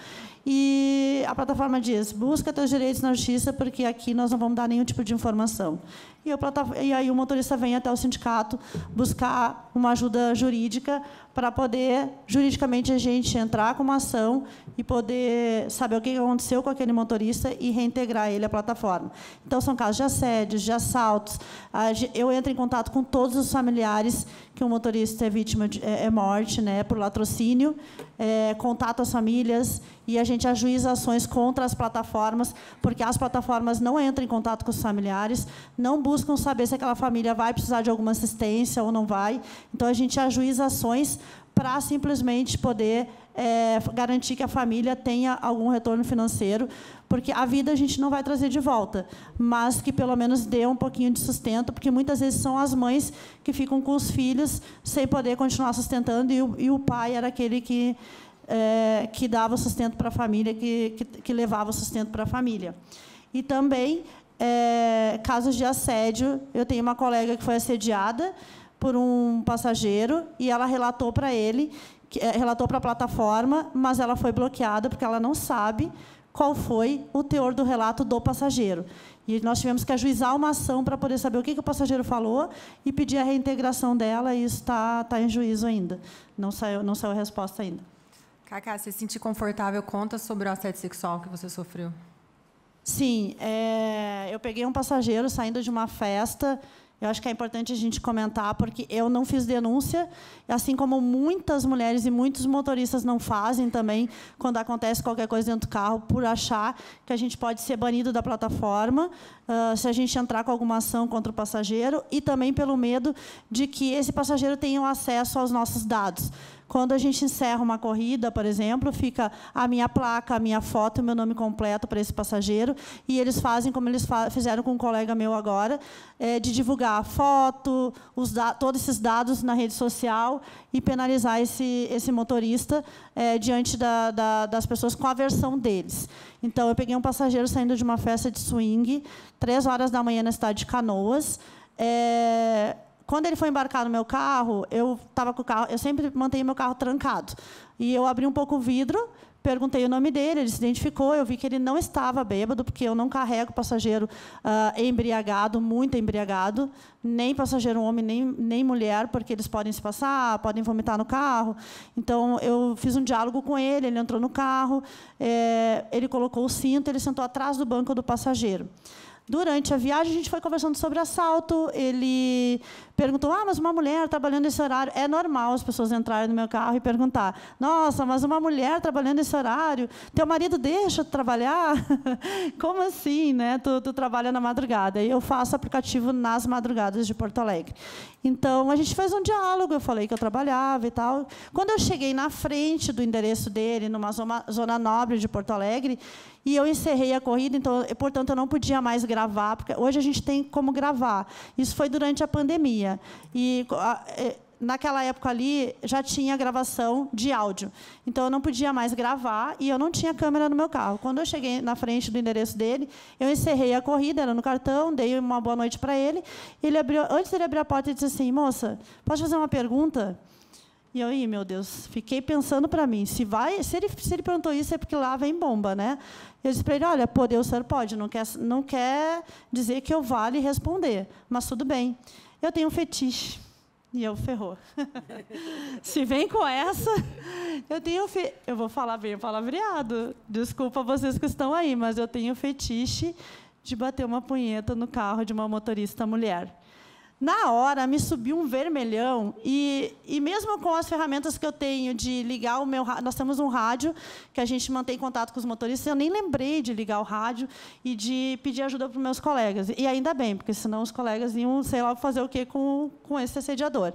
E a plataforma diz, busca teus direitos na justiça, porque aqui nós não vamos dar nenhum tipo de informação. E aí o motorista vem até o sindicato buscar uma ajuda jurídica para poder, juridicamente, a gente entrar com uma ação e poder saber o que aconteceu com aquele motorista e reintegrar ele à plataforma. Então, são casos de assédios, de assaltos. Eu entro em contato com todos os familiares que o motorista é vítima de morte, né, por latrocínio, contato as famílias e a gente ajuiza ações contra as plataformas, porque as plataformas não entram em contato com os familiares, não buscam saber se aquela família vai precisar de alguma assistência ou não vai. Então, a gente ajuiza ações para simplesmente poder garantir que a família tenha algum retorno financeiro, porque a vida a gente não vai trazer de volta, mas que, pelo menos, dê um pouquinho de sustento, porque, muitas vezes, são as mães que ficam com os filhos sem poder continuar sustentando, e o pai era aquele que dava sustento para a família, que levava o sustento para a família. E também, casos de assédio. Eu tenho uma colega que foi assediada por um passageiro e ela relatou para ele, relatou para a plataforma, mas ela foi bloqueada porque ela não sabe qual foi o teor do relato do passageiro. E nós tivemos que ajuizar uma ação para poder saber o que o passageiro falou e pedir a reintegração dela, e isso está em juízo ainda. Não saiu a resposta ainda. Cacá, se sentir confortável, conta sobre o assédio sexual que você sofreu. Sim, eu peguei um passageiro saindo de uma festa. Eu acho que é importante a gente comentar, porque eu não fiz denúncia, assim como muitas mulheres e muitos motoristas não fazem também, quando acontece qualquer coisa dentro do carro, por achar que a gente pode ser banido da plataforma, se a gente entrar com alguma ação contra o passageiro, e também pelo medo de que esse passageiro tenha acesso aos nossos dados. Quando a gente encerra uma corrida, por exemplo, fica a minha placa, a minha foto, o meu nome completo para esse passageiro, e eles fazem como eles fizeram com um colega meu agora, de divulgar a foto, todos esses dados na rede social e penalizar esse motorista diante das pessoas com a versão deles. Então, eu peguei um passageiro saindo de uma festa de swing, 3h da manhã na cidade de Canoas. Quando ele foi embarcar no meu carro, eu estava com o carro, eu sempre mantenho meu carro trancado. E eu abri um pouco o vidro, perguntei o nome dele, ele se identificou, eu vi que ele não estava bêbado, porque eu não carrego passageiro embriagado, muito embriagado, nem passageiro homem, nem mulher, porque eles podem se passar, podem vomitar no carro. Então, eu fiz um diálogo com ele, ele entrou no carro, ele colocou o cinto, ele sentou atrás do banco do passageiro. Durante a viagem, a gente foi conversando sobre assalto. Ele perguntou, mas uma mulher trabalhando nesse horário... É normal as pessoas entrarem no meu carro e perguntar, nossa, mas uma mulher trabalhando nesse horário, teu marido deixa de trabalhar? Como assim, né? Tu trabalha na madrugada. E eu faço aplicativo nas madrugadas de Porto Alegre. Então, a gente fez um diálogo, eu falei que eu trabalhava e tal. Quando eu cheguei na frente do endereço dele, numa zona nobre de Porto Alegre, e eu encerrei a corrida, então, portanto, eu não podia mais gravar, porque hoje a gente tem como gravar. Isso foi durante a pandemia. E naquela época ali, já tinha gravação de áudio. Então, eu não podia mais gravar e eu não tinha câmera no meu carro. Quando eu cheguei na frente do endereço dele, eu encerrei a corrida, era no cartão, dei uma boa noite para ele. Ele abriu, antes dele abrir a porta, ele disse assim, moça, posso fazer uma pergunta? E eu, meu Deus, fiquei pensando para mim, se ele perguntou isso, é porque lá vem bomba, né? Eu disse para ele, olha, poder o senhor pode, não quer dizer que eu vale responder, mas tudo bem. Eu tenho um fetiche. E eu, ferrou. Se vem com essa, eu vou falar bem palavreado. Desculpa vocês que estão aí, mas eu tenho fetiche de bater uma punheta no carro de uma motorista mulher. Na hora, me subiu um vermelhão, e mesmo com as ferramentas que eu tenho de ligar o meu rádio, nós temos um rádio que a gente mantém contato com os motoristas, eu nem lembrei de ligar o rádio e de pedir ajuda para os meus colegas. E ainda bem, porque senão os colegas iam, sei lá, fazer o quê com esse assediador.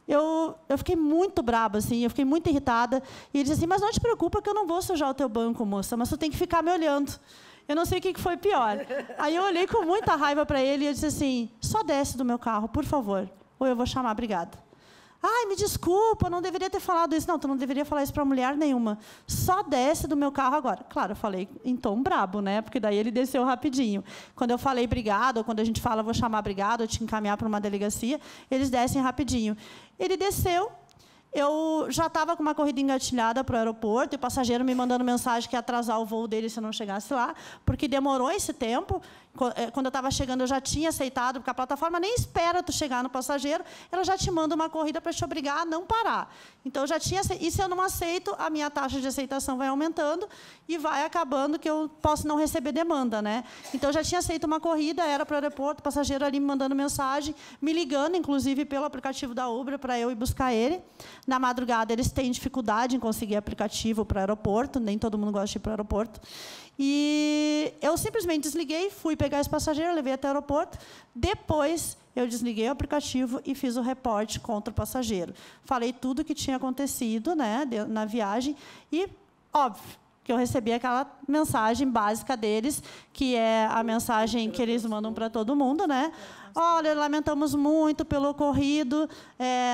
Eu fiquei muito braba, assim, eu fiquei muito irritada, e ele disse assim, mas não te preocupa que eu não vou sujar o teu banco, moça, mas tu tem que ficar me olhando. Eu não sei o que foi pior. Aí eu olhei com muita raiva para ele e eu disse assim, só desce do meu carro, por favor, ou eu vou chamar a brigada. Ai, me desculpa, não deveria ter falado isso. Não, tu não deveria falar isso para mulher nenhuma. Só desce do meu carro agora. Claro, eu falei em tom brabo, né? Porque daí ele desceu rapidinho. Quando eu falei brigada, ou quando a gente fala, vou chamar a brigada, ou te encaminhar para uma delegacia, eles descem rapidinho. Ele desceu. Eu já estava com uma corrida engatilhada para o aeroporto, e o passageiro me mandando mensagem que ia atrasar o voo dele se eu não chegasse lá, porque demorou esse tempo. Quando eu estava chegando, eu já tinha aceitado, porque a plataforma nem espera tu chegar no passageiro, ela já te manda uma corrida para te obrigar a não parar. Então, eu já tinha... E se eu não aceito, a minha taxa de aceitação vai aumentando e vai acabando que eu posso não receber demanda, né? Então, eu já tinha aceito uma corrida, era para o aeroporto, o passageiro ali me mandando mensagem, me ligando, inclusive, pelo aplicativo da Uber, para eu ir buscar ele. Na madrugada, eles têm dificuldade em conseguir aplicativo para o aeroporto, nem todo mundo gosta de ir para o aeroporto. E eu simplesmente desliguei, fui pegar esse passageiro, levei até o aeroporto. Depois, eu desliguei o aplicativo e fiz o reporte contra o passageiro. Falei tudo o que tinha acontecido, né, na viagem. E, óbvio, que eu recebi aquela mensagem básica deles, que é a mensagem que eles mandam para todo mundo, né? Olha, lamentamos muito pelo ocorrido,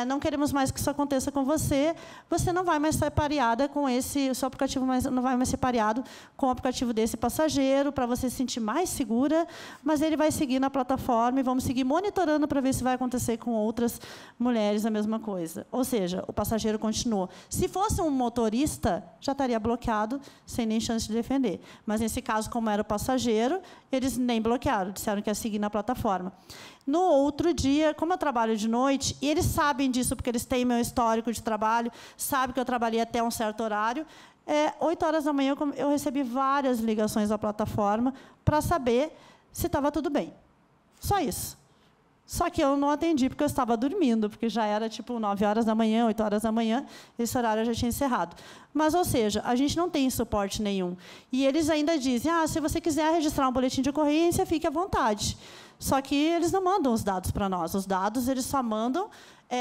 não queremos mais que isso aconteça com você. Você não vai mais ser pareada com esse, o seu aplicativo não vai mais ser pareado com o aplicativo desse passageiro, para você se sentir mais segura, mas ele vai seguir na plataforma e vamos seguir monitorando para ver se vai acontecer com outras mulheres a mesma coisa. Ou seja, o passageiro continuou. Se fosse um motorista, já estaria bloqueado, sem nem chance de defender. Mas, nesse caso, como era o passageiro, eles nem bloquearam, disseram que ia seguir na plataforma. No outro dia, como eu trabalho de noite, e eles sabem disso, porque eles têm meu histórico de trabalho, sabem que eu trabalhei até um certo horário, 8 horas da manhã eu recebi várias ligações da plataforma para saber se estava tudo bem. Só isso. Só que eu não atendi, porque eu estava dormindo, porque já era tipo 9 horas da manhã, 8 horas da manhã, esse horário eu já tinha encerrado. Mas, ou seja, a gente não tem suporte nenhum. E eles ainda dizem, se você quiser registrar um boletim de ocorrência, fique à vontade. Só que eles não mandam os dados para nós. Os dados eles só mandam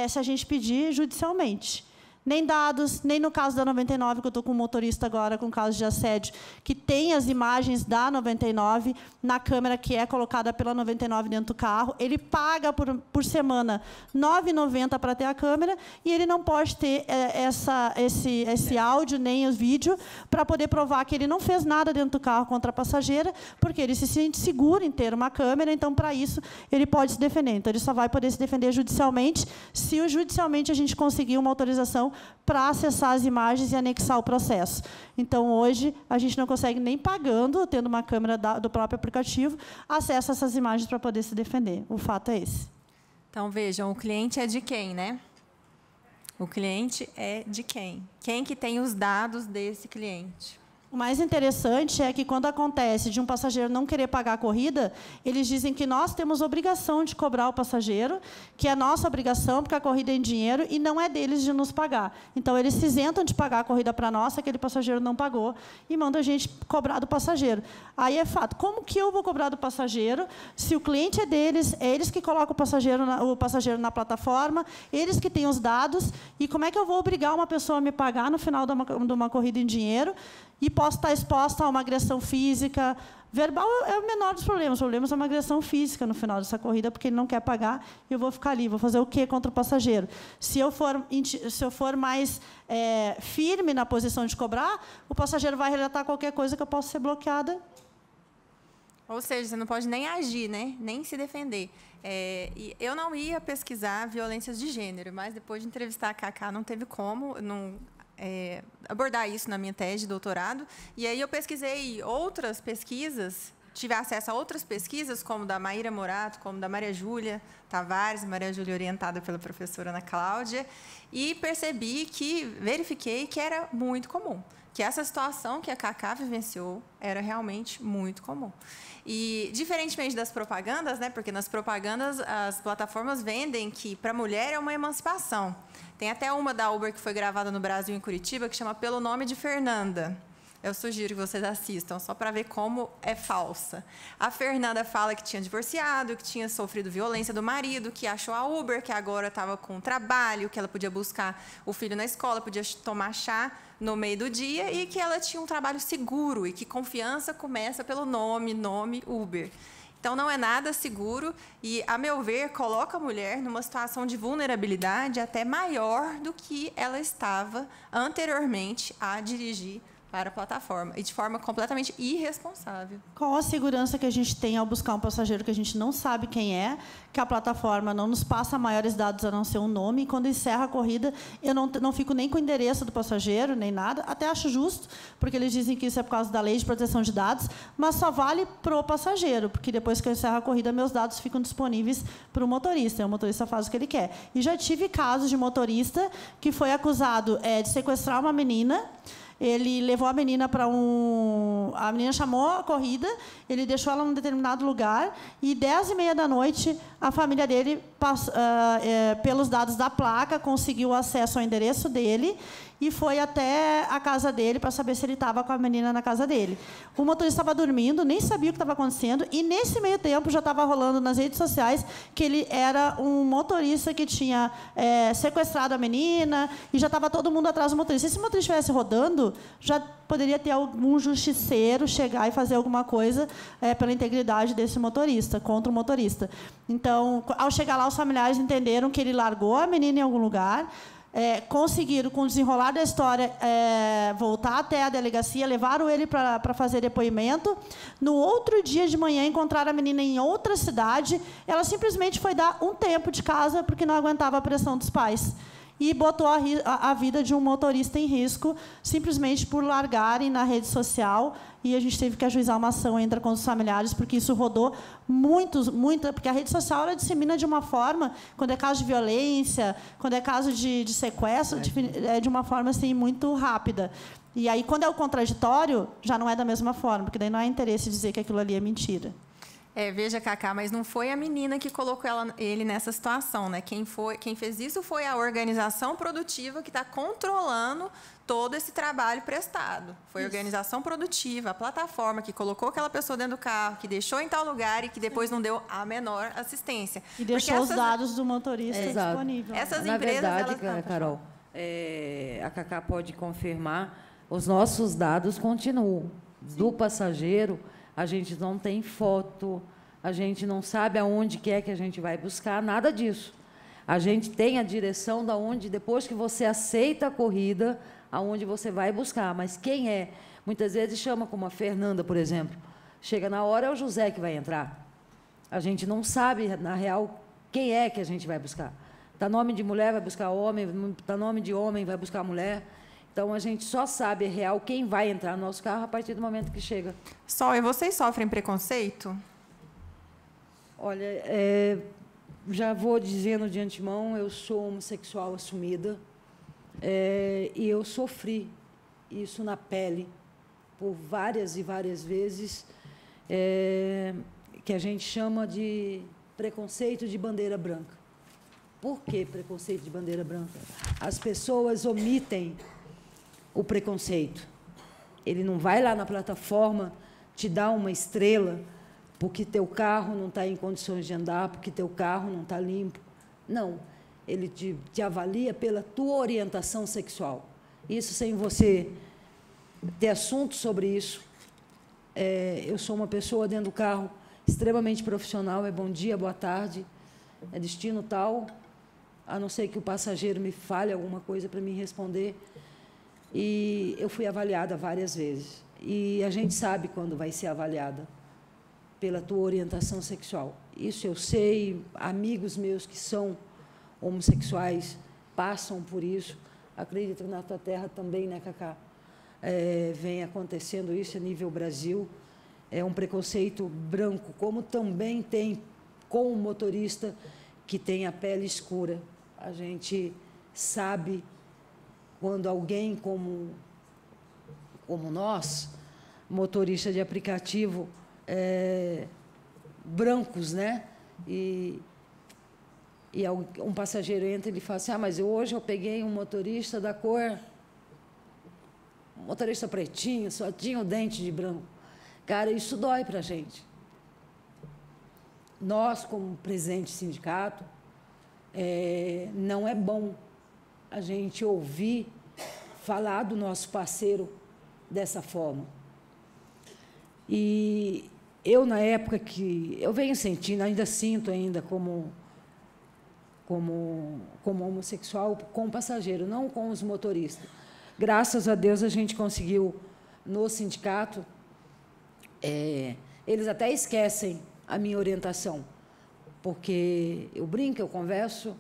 se a gente pedir judicialmente. Nem dados, nem no caso da 99, que eu estou com um motorista agora, com caso de assédio, que tem as imagens da 99 na câmera que é colocada pela 99 dentro do carro. Ele paga por semana R$ 9,90 para ter a câmera, e ele não pode ter esse áudio, nem o vídeo, para poder provar que ele não fez nada dentro do carro contra a passageira, porque ele se sente seguro em ter uma câmera, então, para isso, ele pode se defender. Então, ele só vai poder se defender judicialmente, se judicialmente a gente conseguir uma autorização para acessar as imagens e anexar o processo. Então, hoje, a gente não consegue nem pagando, tendo uma câmera do próprio aplicativo, acesso a essas imagens para poder se defender. O fato é esse. Então, vejam, o cliente é de quem, né? O cliente é de quem? Quem que tem os dados desse cliente? O mais interessante é que, quando acontece de um passageiro não querer pagar a corrida, eles dizem que nós temos obrigação de cobrar o passageiro, que é nossa obrigação, porque a corrida é em dinheiro, e não é deles de nos pagar. Então, eles se isentam de pagar a corrida para nós, aquele passageiro não pagou, e mandam a gente cobrar do passageiro. Aí é fato. Como que eu vou cobrar do passageiro se o cliente é eles que colocam o passageiro na plataforma, eles que têm os dados, e como é que eu vou obrigar uma pessoa a me pagar no final de uma corrida em dinheiro, e posso estar exposta a uma agressão física? Verbal é o menor dos problemas. Os problemas é uma agressão física no final dessa corrida, porque ele não quer pagar, e eu vou ficar ali. Vou fazer o quê contra o passageiro? Se eu for mais firme na posição de cobrar, o passageiro vai relatar qualquer coisa que eu possa ser bloqueada. Ou seja, você não pode nem agir, né? Nem se defender. E eu não ia pesquisar violências de gênero, mas depois de entrevistar a Cacá, não teve como abordar isso na minha tese de doutorado. E aí eu pesquisei outras pesquisas, tive acesso a outras pesquisas, como da Maíra Morato, como da Maria Júlia Tavares, Maria Júlia orientada pela professora Ana Cláudia, e verifiquei que era muito comum, que essa situação que a Cacá vivenciou era realmente muito comum. E, diferentemente das propagandas, né, porque nas propagandas as plataformas vendem que para a mulher é uma emancipação. Tem até uma da Uber que foi gravada no Brasil, em Curitiba, que chama Pelo Nome de Fernanda. Eu sugiro que vocês assistam, só para ver como é falsa. A Fernanda fala que tinha divorciado, que tinha sofrido violência do marido, que achou a Uber, que agora estava com trabalho, que ela podia buscar o filho na escola, podia tomar chá no meio do dia, e que ela tinha um trabalho seguro, e que confiança começa pelo nome Uber. Então, não é nada seguro e, a meu ver, coloca a mulher numa situação de vulnerabilidade até maior do que ela estava anteriormente a dirigir para a plataforma, e de forma completamente irresponsável. Qual a segurança que a gente tem ao buscar um passageiro que a gente não sabe quem é, que a plataforma não nos passa maiores dados a não ser um nome, e quando encerra a corrida, eu não fico nem com o endereço do passageiro, nem nada, até acho justo, porque eles dizem que isso é por causa da lei de proteção de dados, mas só vale para o passageiro, porque depois que eu encerro a corrida, meus dados ficam disponíveis para o motorista, e o motorista faz o que ele quer. E já tive casos de motorista que foi acusado de sequestrar uma menina. Ele levou a menina para A menina chamou a corrida, ele deixou ela num determinado lugar, e 10h30 da noite, a família dele, pelos dados da placa, conseguiu acesso ao endereço dele e foi até a casa dele para saber se ele estava com a menina na casa dele. O motorista estava dormindo, nem sabia o que estava acontecendo, e, nesse meio tempo, já estava rolando nas redes sociais que ele era um motorista que tinha sequestrado a menina, e já estava todo mundo atrás do motorista. Se esse motorista estivesse rodando, já poderia ter algum justiceiro chegar e fazer alguma coisa pela integridade desse motorista, contra o motorista. Então, ao chegar lá, os familiares entenderam que ele largou a menina em algum lugar, conseguiram, com o desenrolar da história, voltar até a delegacia, levaram ele para fazer depoimento. No outro dia de manhã, encontraram a menina em outra cidade. Ela simplesmente foi dar um tempo de casa porque não aguentava a pressão dos pais. E botou a vida de um motorista em risco, simplesmente por largarem na rede social. E a gente teve que ajuizar uma ação contra os familiares, porque isso rodou porque a rede social ela dissemina de uma forma, quando é caso de violência, quando é caso de sequestro, de uma forma assim, muito rápida. E aí, quando é o contraditório, já não é da mesma forma, porque daí não há interesse em dizer que aquilo ali é mentira. Veja, Cacá, mas não foi a menina que colocou ele nessa situação, né? Quem fez isso foi a organização produtiva que está controlando todo esse trabalho prestado. Foi a organização produtiva, a plataforma que colocou aquela pessoa dentro do carro, que deixou em tal lugar e que depois não deu a menor assistência. E deixou os dados do motorista disponíveis. Essas Na empresas, verdade, Carol, a Cacá pode confirmar, os nossos dados continuam. Do passageiro, a gente não tem foto, a gente não sabe aonde que é que a gente vai buscar, nada disso. A gente tem a direção da onde, depois que você aceita a corrida, aonde você vai buscar. Mas quem é? Muitas vezes chama como a Fernanda, por exemplo. Chega na hora, é o José que vai entrar. A gente não sabe, na real, quem é que a gente vai buscar. Está nome de mulher, vai buscar homem, está nome de homem, vai buscar mulher. Então, a gente só sabe, real, quem vai entrar no nosso carro a partir do momento que chega. E vocês sofrem preconceito? Olha, já vou dizendo de antemão, eu sou homossexual assumida, e eu sofri isso na pele, por várias e várias vezes, que a gente chama de preconceito de bandeira branca. Por que preconceito de bandeira branca? As pessoas omitem o preconceito. Ele não vai lá na plataforma te dar uma estrela porque teu carro não está em condições de andar, porque teu carro não está limpo. Não. Ele te avalia pela tua orientação sexual. Isso sem você ter assunto sobre isso. Eu sou uma pessoa dentro do carro extremamente profissional, é bom dia, boa tarde, é destino tal, a não ser que o passageiro me fale alguma coisa para me responder. E eu fui avaliada várias vezes. E a gente sabe quando vai ser avaliada pela tua orientação sexual. Isso eu sei, amigos meus que são homossexuais passam por isso. Acredito que na tua terra também, né, Cacá? Vem acontecendo isso a nível Brasil. É um preconceito branco, como também tem com o motorista que tem a pele escura. A gente sabe quando alguém como nós, motorista de aplicativo, brancos, né? E um passageiro entra e ele fala assim, mas hoje eu peguei um motorista da cor, um motorista pretinho, só tinha o dente de branco. Cara, isso dói para a gente. Nós, como presidente de sindicato, não é bom a gente ouvir falar do nosso parceiro dessa forma. E eu, na época que eu venho sentindo, ainda sinto ainda como homossexual com o passageiro, não com os motoristas. Graças a Deus, a gente conseguiu, no sindicato, eles até esquecem a minha orientação, porque eu brinco, eu converso,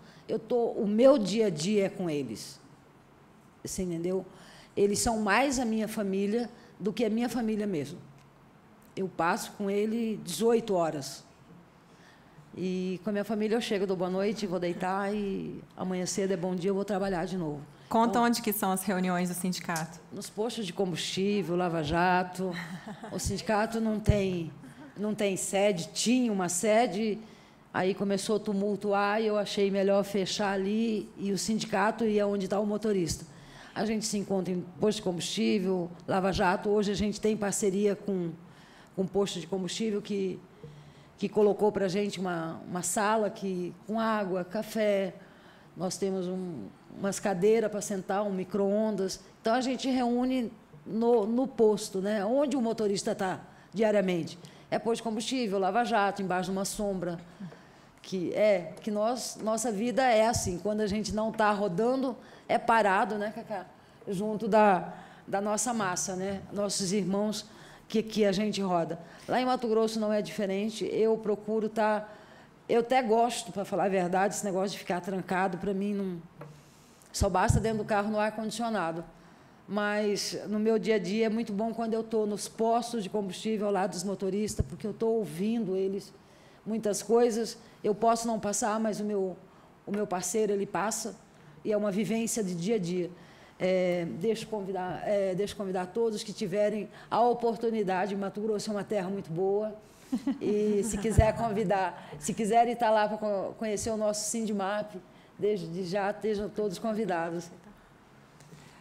o meu dia a dia é com eles. Você entendeu? Eles são mais a minha família do que a minha família mesmo. Eu passo com ele 18 horas. E com a minha família eu chego, dou boa noite, vou deitar e amanhã cedo é bom dia, eu vou trabalhar de novo. Conta então, onde que são as reuniões do sindicato? Nos postos de combustível, Lava Jato. O sindicato não tem sede, tinha uma sede, aí começou a tumultuar e eu achei melhor fechar ali e o sindicato ia onde está o motorista. A gente se encontra em posto de combustível, Lava Jato. Hoje a gente tem parceria com um posto de combustível que colocou para a gente uma sala com água, café. Nós temos umas cadeiras para sentar, um micro-ondas. Então, a gente reúne no posto, né? Onde o motorista está diariamente. É posto de combustível, Lava Jato, embaixo de uma sombra. Nossa vida é assim. Quando a gente não está rodando, é parado, né, Cacá? Junto da nossa massa, né? Nossos irmãos que a gente roda. Lá em Mato Grosso não é diferente. Eu procuro estar... Eu até gosto, para falar a verdade, esse negócio de ficar trancado, para mim, não... Só basta dentro do carro no ar-condicionado. Mas, no meu dia a dia, é muito bom quando eu estou nos postos de combustível ao lado dos motoristas, porque eu estou ouvindo eles muitas coisas. Eu posso não passar, mas o meu parceiro, ele passa, e é uma vivência de dia a dia. Deixo convidar todos que tiverem a oportunidade. Mato Grosso é uma terra muito boa. E se quiserem estar lá para conhecer o nosso Sindimap, desde já estejam todos convidados.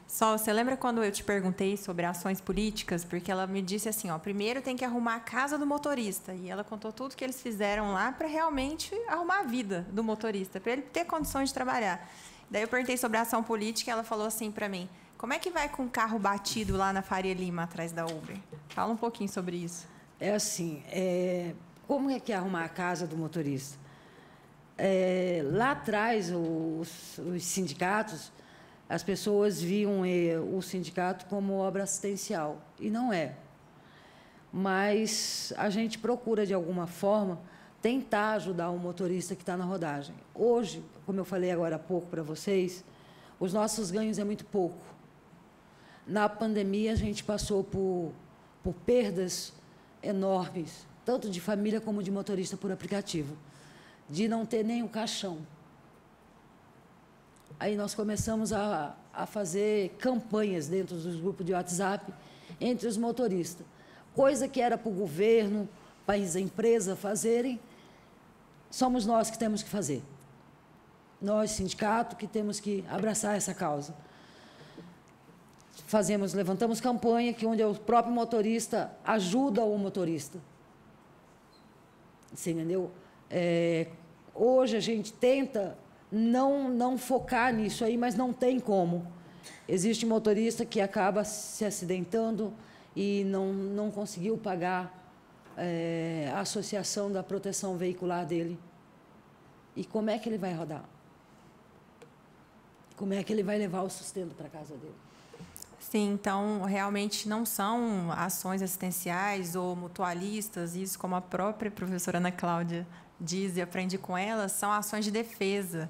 Sol, você lembra quando eu te perguntei sobre ações políticas? Porque ela me disse assim, primeiro tem que arrumar a casa do motorista. E ela contou tudo que eles fizeram lá para realmente arrumar a vida do motorista, para ele ter condições de trabalhar. Daí eu perguntei sobre a ação política e ela falou assim para mim, como é que vai com o carro batido lá na Faria Lima, atrás da Uber? Fala um pouquinho sobre isso. É assim, como é que é arrumar a casa do motorista? Lá atrás, os sindicatos, as pessoas viam o sindicato como obra assistencial, e não é. Mas a gente procura, de alguma forma, tentar ajudar o motorista que está na rodagem. Hoje, como eu falei agora há pouco para vocês, os nossos ganhos é muito pouco. Na pandemia, a gente passou por perdas enormes, tanto de família como de motorista por aplicativo, de não ter nem o caixão. Aí nós começamos a fazer campanhas dentro dos grupos de WhatsApp entre os motoristas. Coisa que era para o governo, para as empresas fazerem, somos nós que temos que fazer. Nós, sindicato, que temos que abraçar essa causa. Levantamos campanha onde o próprio motorista ajuda o motorista. Você entendeu? Hoje a gente tenta não focar nisso aí, mas não tem como. Existe motorista que acaba se acidentando e não conseguiu pagar a associação da proteção veicular dele. E como é que ele vai rodar? Como é que ele vai levar o sustento para a casa dele? Sim, então, realmente não são ações assistenciais ou mutualistas, isso como a própria professora Ana Cláudia diz e aprendi com ela, são ações de defesa.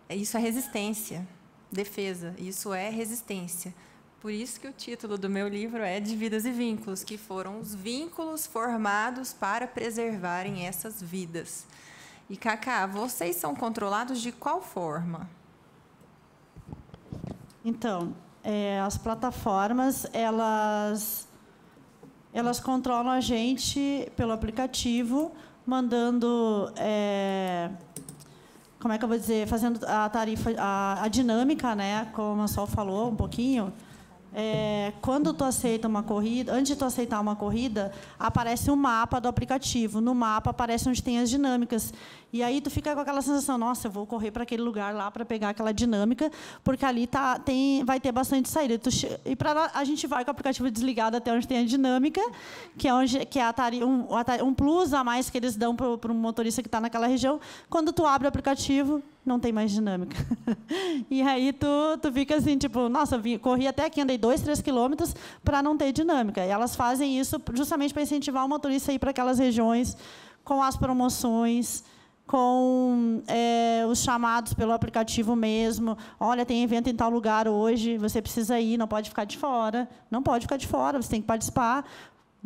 Isso é resistência, defesa, isso é resistência. Por isso que o título do meu livro é De Vidas e Vínculos, que foram os vínculos formados para preservarem essas vidas. E, Cacá, vocês são controlados de qual forma? Então, as plataformas, elas controlam a gente pelo aplicativo, mandando, como é que eu vou dizer, fazendo a tarifa, a dinâmica, né, como a Sol falou um pouquinho. Quando tu aceita uma corrida, antes de tu aceitar uma corrida, aparece um mapa do aplicativo. No mapa aparece onde tem as dinâmicas. E aí tu fica com aquela sensação, nossa, eu vou correr para aquele lugar lá para pegar aquela dinâmica, porque ali vai ter bastante saída. A gente vai com o aplicativo desligado até onde tem a dinâmica, que é um plus a mais que eles dão para um motorista que está naquela região. Quando tu abre o aplicativo, não tem mais dinâmica. E aí tu fica assim, tipo, nossa, corri até aqui, andei 2, 3 quilômetros para não ter dinâmica. E elas fazem isso justamente para incentivar o motorista a ir para aquelas regiões com as promoções, com os chamados pelo aplicativo mesmo. Olha, tem evento em tal lugar hoje, você precisa ir, não pode ficar de fora. Não pode ficar de fora, você tem que participar.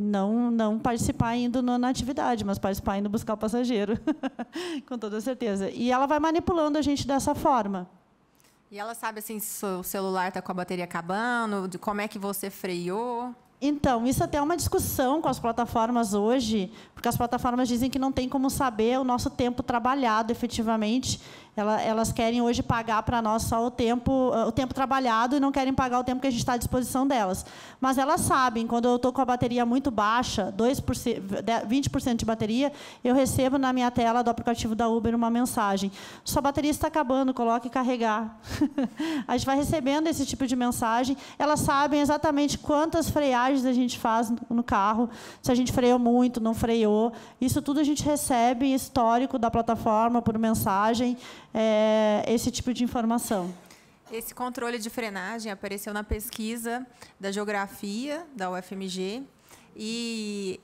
Não participar indo na atividade, mas participar indo buscar o passageiro, com toda certeza. E ela vai manipulando a gente dessa forma. E ela sabe assim, se o celular está com a bateria acabando, de como é que você freou? Então, isso até é uma discussão com as plataformas hoje, porque as plataformas dizem que não tem como saber o nosso tempo trabalhado efetivamente. Elas querem hoje pagar para nós só o tempo trabalhado e não querem pagar o tempo que a gente está à disposição delas. Mas elas sabem, quando eu estou com a bateria muito baixa, 20% de bateria, eu recebo na minha tela do aplicativo da Uber uma mensagem. Sua bateria está acabando, coloque carregar. A gente vai recebendo esse tipo de mensagem. Elas sabem exatamente quantas freagens a gente faz no carro, se a gente freou muito, não freou. Isso tudo a gente recebe histórico da plataforma por mensagem. Esse tipo de informação. Esse controle de frenagem apareceu na pesquisa da geografia da UFMG e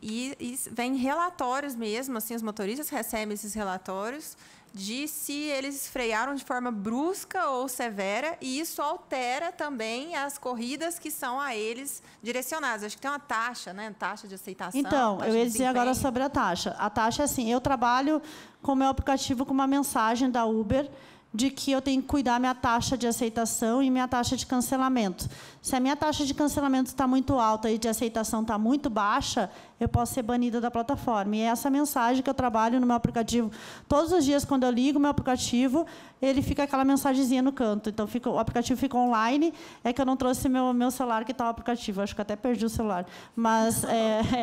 vem relatórios mesmo, assim, os motoristas recebem esses relatórios de se eles frearam de forma brusca ou severa, e isso altera também as corridas que são a eles direcionadas. Acho que tem uma taxa, né? Taxa de aceitação. Então, eu ia dizer agora sobre a taxa. A taxa é assim, eu trabalho com o meu aplicativo com uma mensagem da Uber de que eu tenho que cuidar minha taxa de aceitação e minha taxa de cancelamento. Se a minha taxa de cancelamento está muito alta e de aceitação está muito baixa, eu posso ser banida da plataforma. E é essa mensagem que eu trabalho no meu aplicativo. Todos os dias, quando eu ligo o meu aplicativo, ele fica aquela mensagenzinha no canto. Então, o aplicativo fica online. É que eu não trouxe meu celular, que está o aplicativo. Acho que até perdi o celular. Mas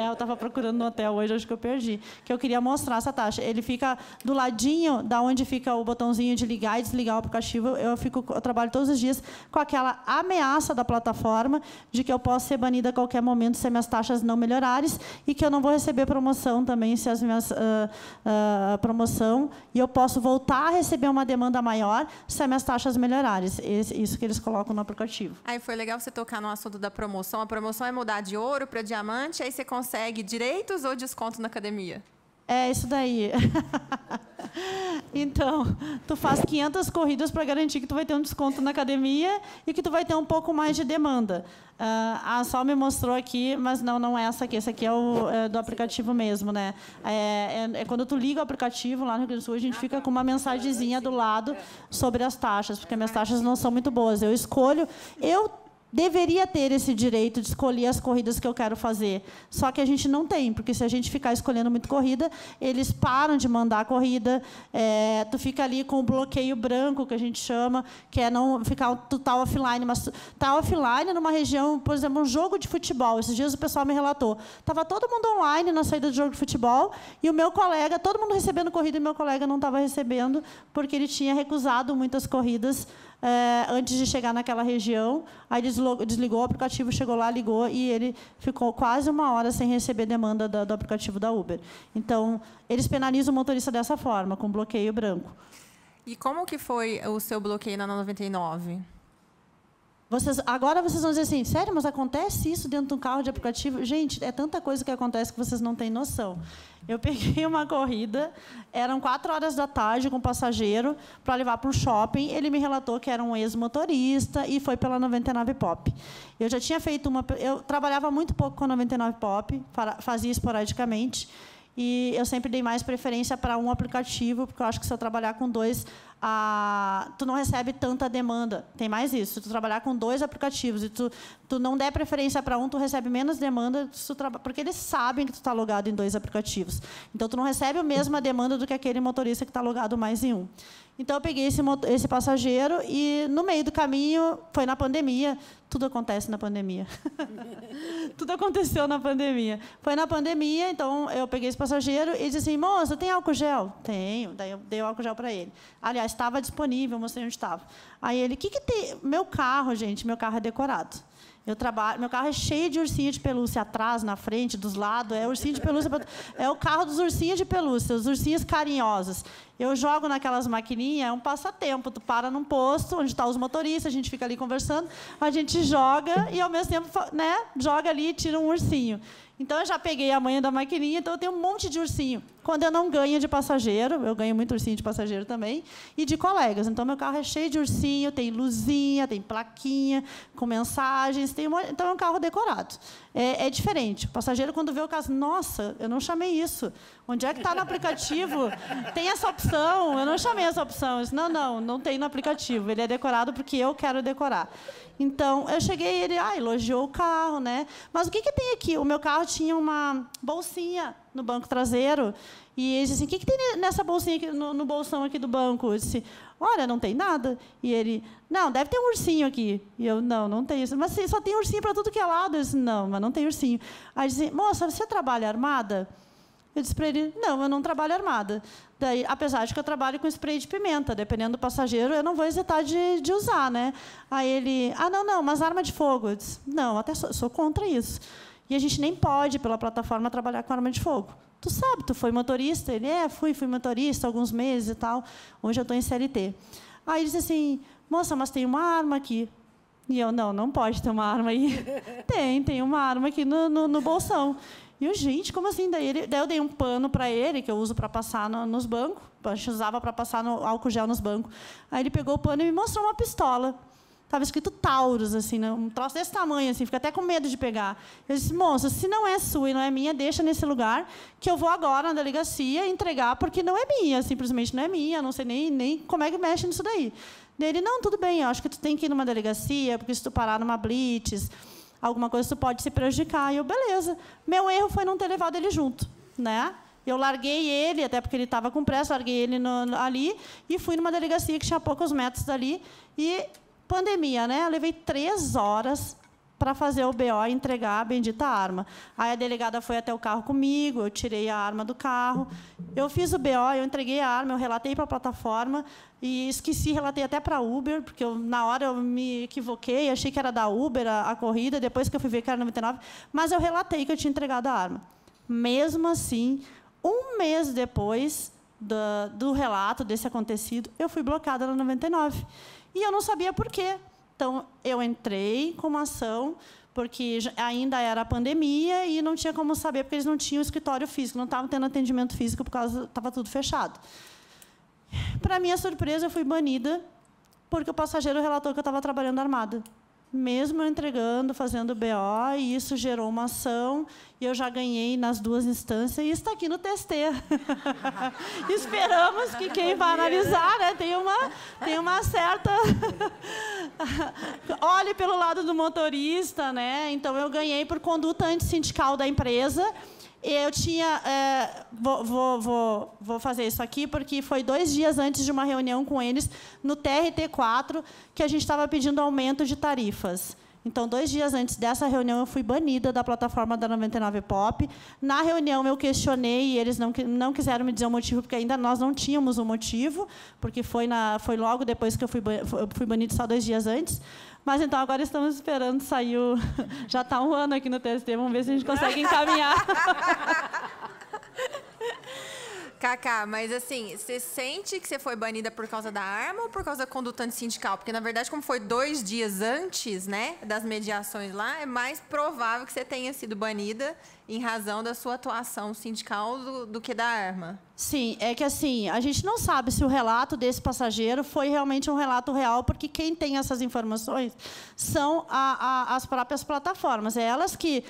eu estava procurando no hotel hoje, acho que eu perdi. Que eu queria mostrar essa taxa. Ele fica do ladinho da onde fica o botãozinho de ligar e desligar o aplicativo. Eu trabalho todos os dias com aquela ameaça da plataforma de que eu posso ser banida a qualquer momento se as minhas taxas não melhorarem e que eu não vou receber promoção também se as minhas promoção, e eu posso voltar a receber uma demanda maior se as minhas taxas melhorarem. Isso que eles colocam no aplicativo. Aí foi legal você tocar no assunto da promoção. A promoção é mudar de ouro para diamante, aí você consegue direitos ou desconto na academia? É isso daí. Então, tu faz 500 corridas para garantir que tu vai ter um desconto na academia e que tu vai ter um pouco mais de demanda. A Sol me mostrou aqui, mas não é essa aqui. Essa aqui é do aplicativo mesmo, né? Quando tu liga o aplicativo lá no Rio Grande do Sul, a gente fica com uma mensagenzinha do lado sobre as taxas, porque minhas taxas não são muito boas. Eu escolho... deveria ter esse direito de escolher as corridas que eu quero fazer. Só que a gente não tem, porque se a gente ficar escolhendo muito corrida, eles param de mandar a corrida, tu fica ali com o bloqueio branco, que a gente chama, que é não ficar total offline. Mas tá offline numa região, por exemplo, um jogo de futebol. Esses dias o pessoal me relatou. Estava todo mundo online na saída do jogo de futebol, e o meu colega, todo mundo recebendo corrida, e meu colega não estava recebendo, porque ele tinha recusado muitas corridas antes de chegar naquela região. Aí desligou o aplicativo, chegou lá, ligou, e ele ficou quase 1 hora sem receber demanda do aplicativo da Uber. Então, eles penalizam o motorista dessa forma, com bloqueio branco. E como que foi o seu bloqueio na 99? Agora vocês vão dizer assim, sério, mas acontece isso dentro de um carro de aplicativo? Gente, é tanta coisa que acontece que vocês não têm noção. Eu peguei uma corrida, eram 4 horas da tarde com um passageiro para levar para o shopping. Ele me relatou que era um ex-motorista e foi pela 99 Pop. Eu já tinha feito eu trabalhava muito pouco com a 99 Pop, fazia esporadicamente. E eu sempre dei mais preferência para um aplicativo, porque eu acho que se eu trabalhar com 2, tu não recebe tanta demanda. Tem mais isso. Se tu trabalhar com 2 aplicativos e tu não der preferência para um, tu recebe menos demanda, porque eles sabem que tu está logado em 2 aplicativos. Então, tu não recebe a mesma demanda do que aquele motorista que está logado mais em um. Então, eu peguei esse passageiro e, no meio do caminho, foi na pandemia. Tudo acontece na pandemia. Tudo aconteceu na pandemia. Foi na pandemia, então, eu peguei esse passageiro e disse assim, moça, tem álcool gel? Tenho. Daí eu dei o álcool gel para ele. Aliás, estava disponível, mostrei onde estava. Aí ele, o que tem? Meu carro, gente, meu carro é decorado. Meu carro é cheio de ursinho de pelúcia, atrás, na frente, dos lados. É ursinho de pelúcia. É o carro dos ursinhos de pelúcia, os ursinhos carinhosos. Eu jogo naquelas maquininhas, é um passatempo. Tu para num posto, onde estão os motoristas, a gente fica ali conversando, a gente joga e, ao mesmo tempo, né, joga ali e tira um ursinho. Então, eu já peguei a manha da maquininha, então eu tenho um monte de ursinho. Quando eu não ganho de passageiro, eu ganho muito ursinho de passageiro também, e de colegas. Então, meu carro é cheio de ursinho, tem luzinha, tem plaquinha, com mensagens, então é um carro decorado. É diferente. O passageiro, quando vê o carro, nossa, eu não chamei isso. Onde é que está no aplicativo? Tem essa opção? Eu não chamei essa opção. Eu disse, não tem no aplicativo. Ele é decorado porque eu quero decorar. Então, eu cheguei e ele elogiou o carro, né? Mas o que tem aqui? O meu carro tinha uma bolsinha no banco traseiro. E ele disse assim, o que tem nessa bolsinha aqui, no bolsão aqui do banco? Eu disse, olha, não tem nada. E ele, não, deve ter um ursinho aqui. E eu, não tem isso. Mas só tem ursinho para tudo que é lado. Eu disse, não, mas não tem ursinho. Aí ele disse, moça, você trabalha armada? Eu disse para ele, não, eu não trabalho armada. Daí, apesar de que eu trabalho com spray de pimenta, dependendo do passageiro, eu não vou hesitar de usar, né? Aí ele, não, mas arma de fogo. Eu disse, não, até sou contra isso. E a gente nem pode, pela plataforma, trabalhar com arma de fogo. Tu sabe, tu foi motorista? Ele, fui motorista alguns meses e tal. Hoje eu estou em CLT. Aí ele disse assim, moça, mas tem uma arma aqui. E eu, não pode ter uma arma aí. Tem uma arma aqui no bolsão. E eu, gente, como assim? Daí eu dei um pano para ele, que eu uso para passar nos bancos. A gente usava para passar no álcool gel nos bancos. Aí ele pegou o pano e me mostrou uma pistola. Estava escrito Taurus, assim, né? Um troço desse tamanho, assim, fica até com medo de pegar. Eu disse, moça, se não é sua e não é minha, deixa nesse lugar, que eu vou agora na delegacia entregar, porque não é minha, simplesmente não é minha, não sei nem como é que mexe nisso daí. Daí ele, não, tudo bem, eu acho que tu tem que ir numa delegacia, porque se tu parar numa blitz, alguma coisa tu pode se prejudicar. E eu, beleza. Meu erro foi não ter levado ele junto, né? Eu larguei ele, até porque ele estava com pressa, larguei ele ali e fui numa delegacia que tinha poucos metros dali. E pandemia, né? Eu levei 3 horas para fazer o BO e entregar a bendita arma. Aí a delegada foi até o carro comigo, eu tirei a arma do carro, eu fiz o BO, eu entreguei a arma, eu relatei para a plataforma e esqueci, relatei até para a Uber, porque na hora eu me equivoquei, achei que era da Uber a corrida, depois que eu fui ver que era 99, mas eu relatei que eu tinha entregado a arma. Mesmo assim, 1 mês depois do relato desse acontecido, eu fui bloqueada na 99. E eu não sabia por quê. Então, eu entrei com uma ação, porque ainda era a pandemia e não tinha como saber, porque eles não tinham escritório físico, não estavam tendo atendimento físico, porque estava tudo fechado. Para minha surpresa, eu fui banida, porque o passageiro relatou que eu estava trabalhando armada. mesmo eu entregando, fazendo BO, e isso gerou uma ação, e eu já ganhei nas 2 instâncias, e está aqui no TST. Esperamos que quem vai analisar, né, tem uma certa... Olhe pelo lado do motorista, né? Então, eu ganhei por conduta antissindical da empresa. Eu tinha... Vou fazer isso aqui, porque foi 2 dias antes de uma reunião com eles, no TRT4, que a gente estava pedindo aumento de tarifas. Então, 2 dias antes dessa reunião, eu fui banida da plataforma da 99pop. Na reunião, eu questionei e eles não quiseram me dizer o motivo, porque ainda nós não tínhamos o motivo, porque foi logo depois que eu fui banido, só 2 dias antes. Mas, então, agora estamos esperando sair o... Já está 1 ano aqui no TST, vamos ver se a gente consegue encaminhar. Cacá, mas assim, você sente que você foi banida por causa da arma ou por causa da conduta antissindical? Porque, na verdade, como foi 2 dias antes, né, das mediações lá, é mais provável que você tenha sido banida em razão da sua atuação sindical do que da arma. Sim, é que assim, a gente não sabe se o relato desse passageiro foi realmente um relato real, porque quem tem essas informações são as próprias plataformas. É elas que...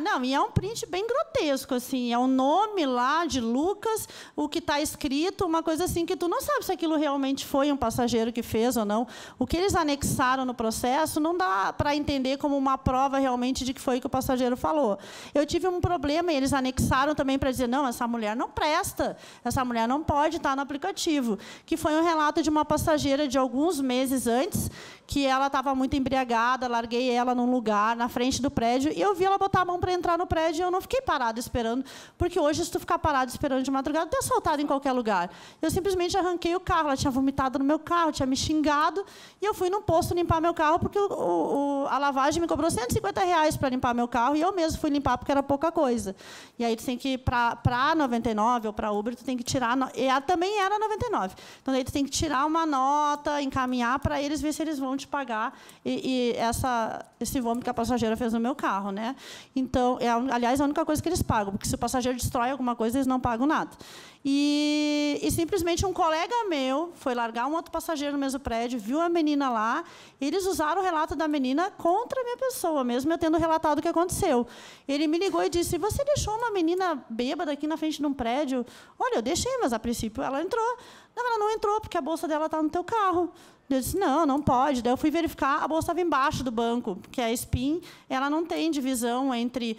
não, e é um print bem grotesco, assim, é o nome lá de Lucas, o que está escrito, uma coisa assim que tu não sabe se aquilo realmente foi um passageiro que fez ou não. O que eles anexaram no processo não dá para entender como uma prova realmente de que foi que o passageiro falou. Eu tive um problema e eles anexaram também para dizer, não, essa mulher não presta, essa mulher não pode estar no aplicativo, que foi um relato de uma passageira de alguns meses antes, que ela estava muito embriagada, larguei ela num lugar, na frente do prédio, e eu vi ela botar a mão para entrar no prédio, e eu não fiquei parada esperando, porque hoje, se tu ficar parado esperando de madrugada, tu é assaltado em qualquer lugar. Eu simplesmente arranquei o carro, ela tinha vomitado no meu carro, tinha me xingado, e eu fui num posto limpar meu carro, porque a lavagem me cobrou R$150 para limpar meu carro, e eu mesmo fui limpar, porque era pouca coisa. E aí, tu tem que ir para a 99 ou para a Uber, tu tem que tirar... E ela também era 99. Então, aí tu tem que tirar uma nota, encaminhar para eles, ver se eles vão te pagar esse vômito que a passageira fez no meu carro, né? Então, aliás, a única coisa que eles pagam, porque se o passageiro destrói alguma coisa, eles não pagam nada. E simplesmente um colega meu foi largar um outro passageiro no mesmo prédio, viu a menina lá, e eles usaram o relato da menina contra a minha pessoa, mesmo eu tendo relatado o que aconteceu. Ele me ligou e disse, você deixou uma menina bêbada aqui na frente de um prédio? Olha, eu deixei, mas, a princípio, ela entrou. Não, ela não entrou, porque a bolsa dela está no teu carro. Eu disse, não pode. Daí eu fui verificar, a bolsa estava embaixo do banco, que a SPIN, ela não tem divisão entre...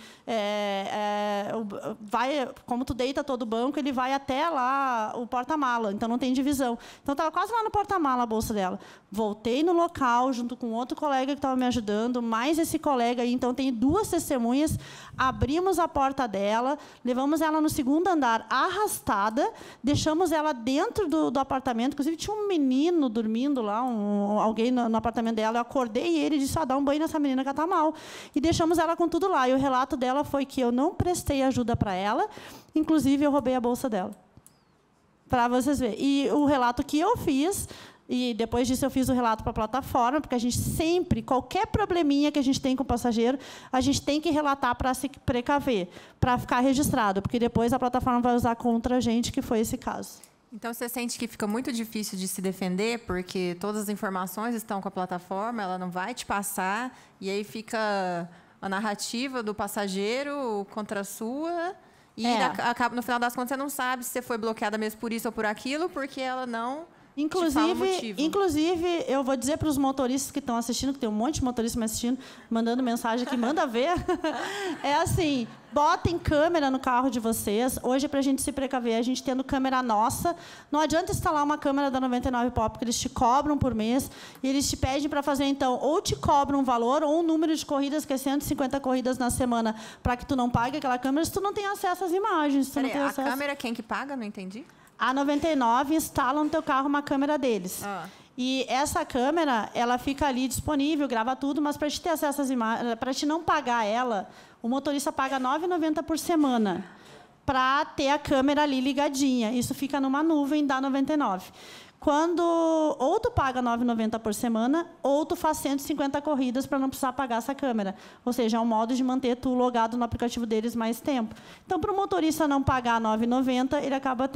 como tu deita todo o banco, ele vai até lá o porta-mala, então não tem divisão. Então, estava quase lá no porta-mala a bolsa dela. Voltei no local, junto com outro colega que estava me ajudando, mais esse colega aí, então tem 2 testemunhas, abrimos a porta dela, levamos ela no 2º andar arrastada, deixamos ela dentro do apartamento, inclusive tinha um menino dormindo lá, alguém no apartamento dela, eu acordei ele e disse, dá um banho nessa menina que ela está mal. E deixamos ela com tudo lá. E o relato dela foi que eu não prestei ajuda para ela, inclusive eu roubei a bolsa dela. Para vocês verem. E o relato que eu fiz, e depois disso eu fiz o relato para a plataforma, porque a gente sempre, qualquer probleminha que a gente tem com o passageiro, a gente tem que relatar para se precaver, para ficar registrado, porque depois a plataforma vai usar contra a gente, que foi esse caso. Então, você sente que fica muito difícil de se defender, porque todas as informações estão com a plataforma, ela não vai te passar, e aí fica a narrativa do passageiro contra a sua, e acaba, no final das contas, você não sabe se você foi bloqueada mesmo por isso ou por aquilo, porque ela não... Inclusive, eu vou dizer para os motoristas que estão assistindo, que tem um monte de motoristas me assistindo, mandando mensagem aqui, manda ver. É assim, botem câmera no carro de vocês. Hoje, para a gente se precaver, a gente tendo câmera nossa. Não adianta instalar uma câmera da 99pop, porque eles te cobram por mês, e eles te pedem para fazer, então, ou te cobram um valor, ou um número de corridas, que é 150 corridas na semana, para que tu não pague aquela câmera, se tu não tem acesso às imagens. A câmera, quem que paga? Não entendi. A 99 instala no teu carro uma câmera deles. E essa câmera, ela fica ali disponível, grava tudo, mas para te ter acesso às imagens, para te não pagar ela, o motorista paga R$ 9,90 por semana para ter a câmera ali ligadinha. Isso fica numa nuvem da 99. quando ou tu paga R$ 9,90 por semana, ou tu faz 150 corridas para não precisar pagar essa câmera. Ou seja, é um modo de manter tu logado no aplicativo deles mais tempo. Então, para o motorista não pagar R$ 9,90, ele acaba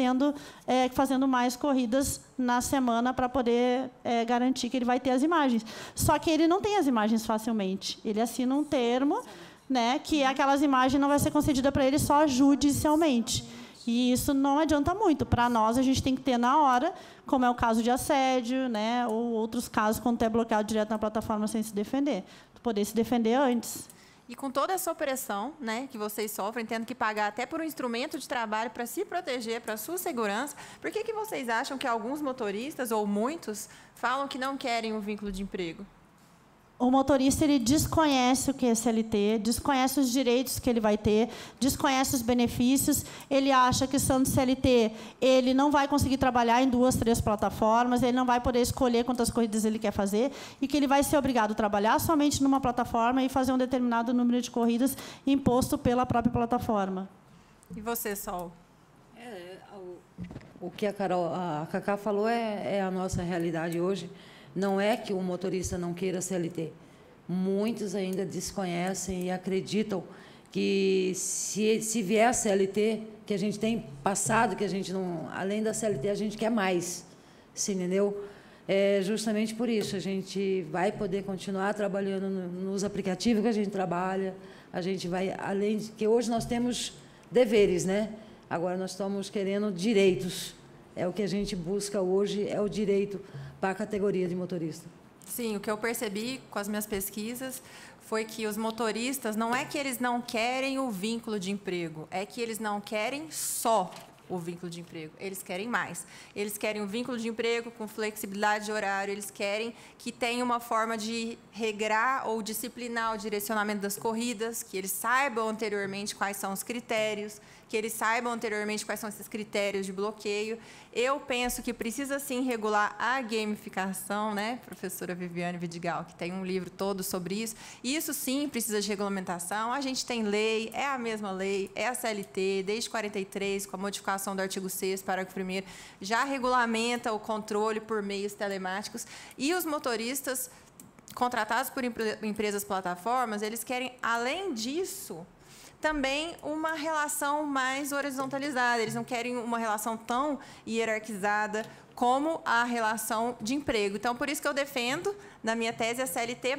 fazendo mais corridas na semana para poder garantir que ele vai ter as imagens. Só que ele não tem as imagens facilmente. Ele assina um termo, né, que aquelas imagens não vai ser concedida para ele só judicialmente. E isso não adianta muito. Para nós, a gente tem que ter na hora, como é o caso de assédio, né, ou outros casos, quando tu é bloqueado direto na plataforma sem se defender. Tu poder se defender antes. E com toda essa opressão, né, que vocês sofrem, tendo que pagar até por um instrumento de trabalho para se proteger, para a sua segurança, por que vocês acham que alguns motoristas, ou muitos, falam que não querem um vínculo de emprego? O motorista, ele desconhece o que é CLT, desconhece os direitos que ele vai ter, desconhece os benefícios, ele acha que, sendo CLT, ele não vai conseguir trabalhar em 2, 3 plataformas, ele não vai poder escolher quantas corridas ele quer fazer, e que ele vai ser obrigado a trabalhar somente numa plataforma e fazer um determinado número de corridas imposto pela própria plataforma. E você, Sol? O que a Cacá falou é a nossa realidade hoje. Não é que o motorista não queira CLT. Muitos ainda desconhecem e acreditam que, se vier a CLT, que a gente tem passado, que a gente não, além da CLT, a gente quer mais. Você entendeu? É justamente por isso. A gente vai poder continuar trabalhando nos aplicativos que a gente trabalha. A gente vai, além de que hoje nós temos deveres, né? Agora nós estamos querendo direitos. É o que a gente busca hoje, é o direito para a categoria de motorista. Sim, o que eu percebi com as minhas pesquisas foi que os motoristas, não é que eles não querem o vínculo de emprego, é que eles não querem só o vínculo de emprego, eles querem mais. Eles querem um vínculo de emprego com flexibilidade de horário, eles querem que tenha uma forma de regrar ou disciplinar o direcionamento das corridas, que eles saibam anteriormente quais são os critérios, que eles saibam anteriormente quais são esses critérios de bloqueio. Eu penso que precisa, sim, regular a gamificação, né, professora Viviane Vidigal, que tem um livro todo sobre isso. Isso, sim, precisa de regulamentação. A gente tem lei, é a mesma lei, é a CLT, desde 43, com a modificação do artigo 6º, parágrafo 1º, já regulamenta o controle por meios telemáticos. E os motoristas contratados por empresas plataformas, eles querem, além disso, também uma relação mais horizontalizada. Eles não querem uma relação tão hierarquizada como a relação de emprego. Então, por isso que eu defendo, na minha tese, a CLT+,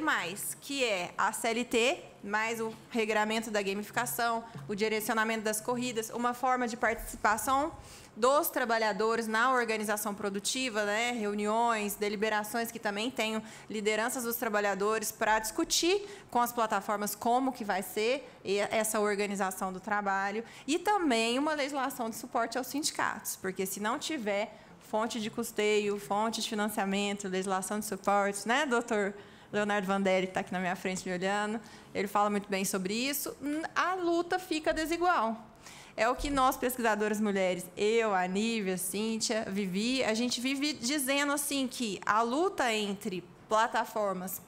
que é a CLT mais o regramento da gamificação, o direcionamento das corridas, uma forma de participação dos trabalhadores na organização produtiva, né? Reuniões, deliberações que também tenham lideranças dos trabalhadores para discutir com as plataformas como que vai ser essa organização do trabalho, e também uma legislação de suporte aos sindicatos, porque se não tiver fonte de custeio, fonte de financiamento, legislação de suporte, né, doutor Leonardo Vandelli, que está aqui na minha frente me olhando, ele fala muito bem sobre isso, a luta fica desigual. É o que nós, pesquisadoras mulheres, eu, a Nívia, a Cíntia, Vivi, a gente vive dizendo assim que a luta entre plataformas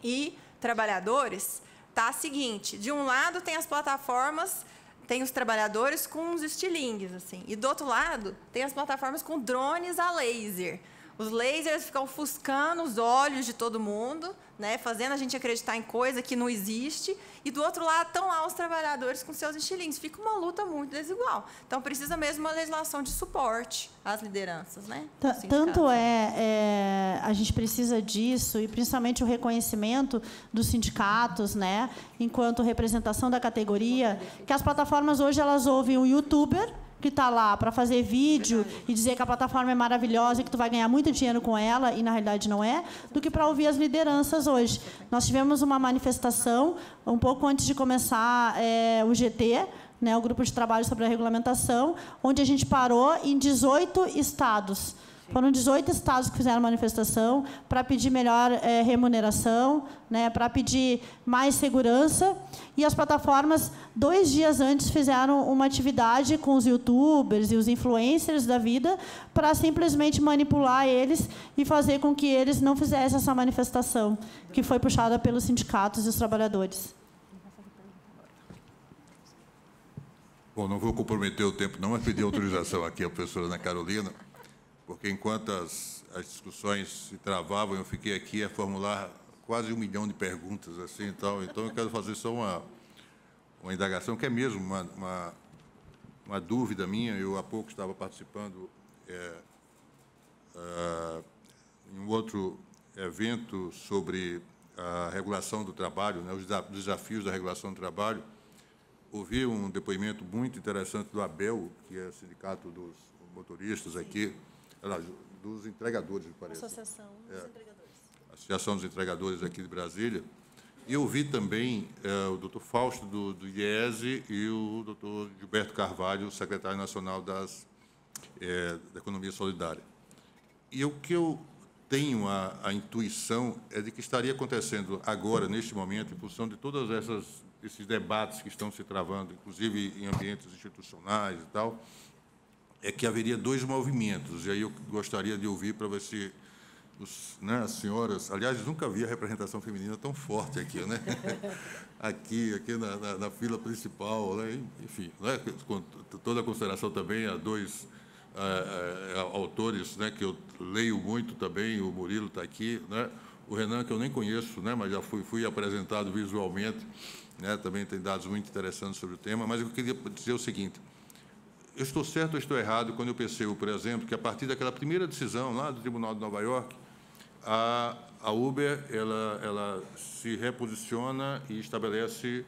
e trabalhadores está a seguinte: de um lado tem as plataformas, tem os trabalhadores com os estilingues, assim, e do outro lado tem as plataformas com drones a laser. Os lasers ficam ofuscando os olhos de todo mundo, né, fazendo a gente acreditar em coisa que não existe. E, do outro lado, estão lá os trabalhadores com seus estilingues. Fica uma luta muito desigual. Então, precisa mesmo uma legislação de suporte às lideranças, né? Tanto a gente precisa disso, e principalmente o reconhecimento dos sindicatos, né, enquanto representação da categoria, que as plataformas hoje elas ouvem o youtuber, que está lá para fazer vídeo e dizer que a plataforma é maravilhosa e que tu vai ganhar muito dinheiro com ela, e na realidade não é, do que para ouvir as lideranças hoje. Nós tivemos uma manifestação um pouco antes de começar o GT, né, o Grupo de Trabalho sobre a Regulamentação, onde a gente parou em 18 estados. Foram 18 estados que fizeram manifestação para pedir melhor remuneração, né, para pedir mais segurança. E as plataformas, 2 dias antes, fizeram uma atividade com os youtubers e os influencers da vida para simplesmente manipular eles e fazer com que eles não fizessem essa manifestação, que foi puxada pelos sindicatos e os trabalhadores. Bom, não vou comprometer o tempo, não, mas pedir autorização aqui à professora Ana Carolina porque enquanto as discussões se travavam, eu fiquei aqui a formular quase 1 milhão de perguntas, assim, então eu quero fazer só uma indagação, que é mesmo uma dúvida minha. Eu, há pouco, estava participando em um outro evento sobre a regulação do trabalho, né, os desafios da regulação do trabalho. Ouvi um depoimento muito interessante do ABEL, que é o sindicato dos motoristas aqui, dos entregadores, me parece. Associação dos Entregadores. Associação dos Entregadores aqui de Brasília. E ouvi também o doutor Fausto, do IESE, e o doutor Gilberto Carvalho, secretário nacional da Economia Solidária. E o que eu tenho a intuição é de que estaria acontecendo agora, neste momento, em função de todos esses debates que estão se travando, inclusive em ambientes institucionais e tal, é que haveria 2 movimentos. E aí eu gostaria de ouvir para ver se as senhoras... Aliás, nunca vi a representação feminina tão forte aqui, né? aqui na fila principal, né? Enfim, né? Com toda a consideração também a 2 autores, né, que eu leio muito também. O Murilo está aqui, né? O Renan, que eu nem conheço, né, mas já fui apresentado visualmente, né? Também tem dados muito interessantes sobre o tema. Mas eu queria dizer o seguinte: eu estou certo ou estou errado quando eu percebo, por exemplo, que a partir daquela primeira decisão lá do Tribunal de Nova York, a Uber ela se reposiciona e estabelece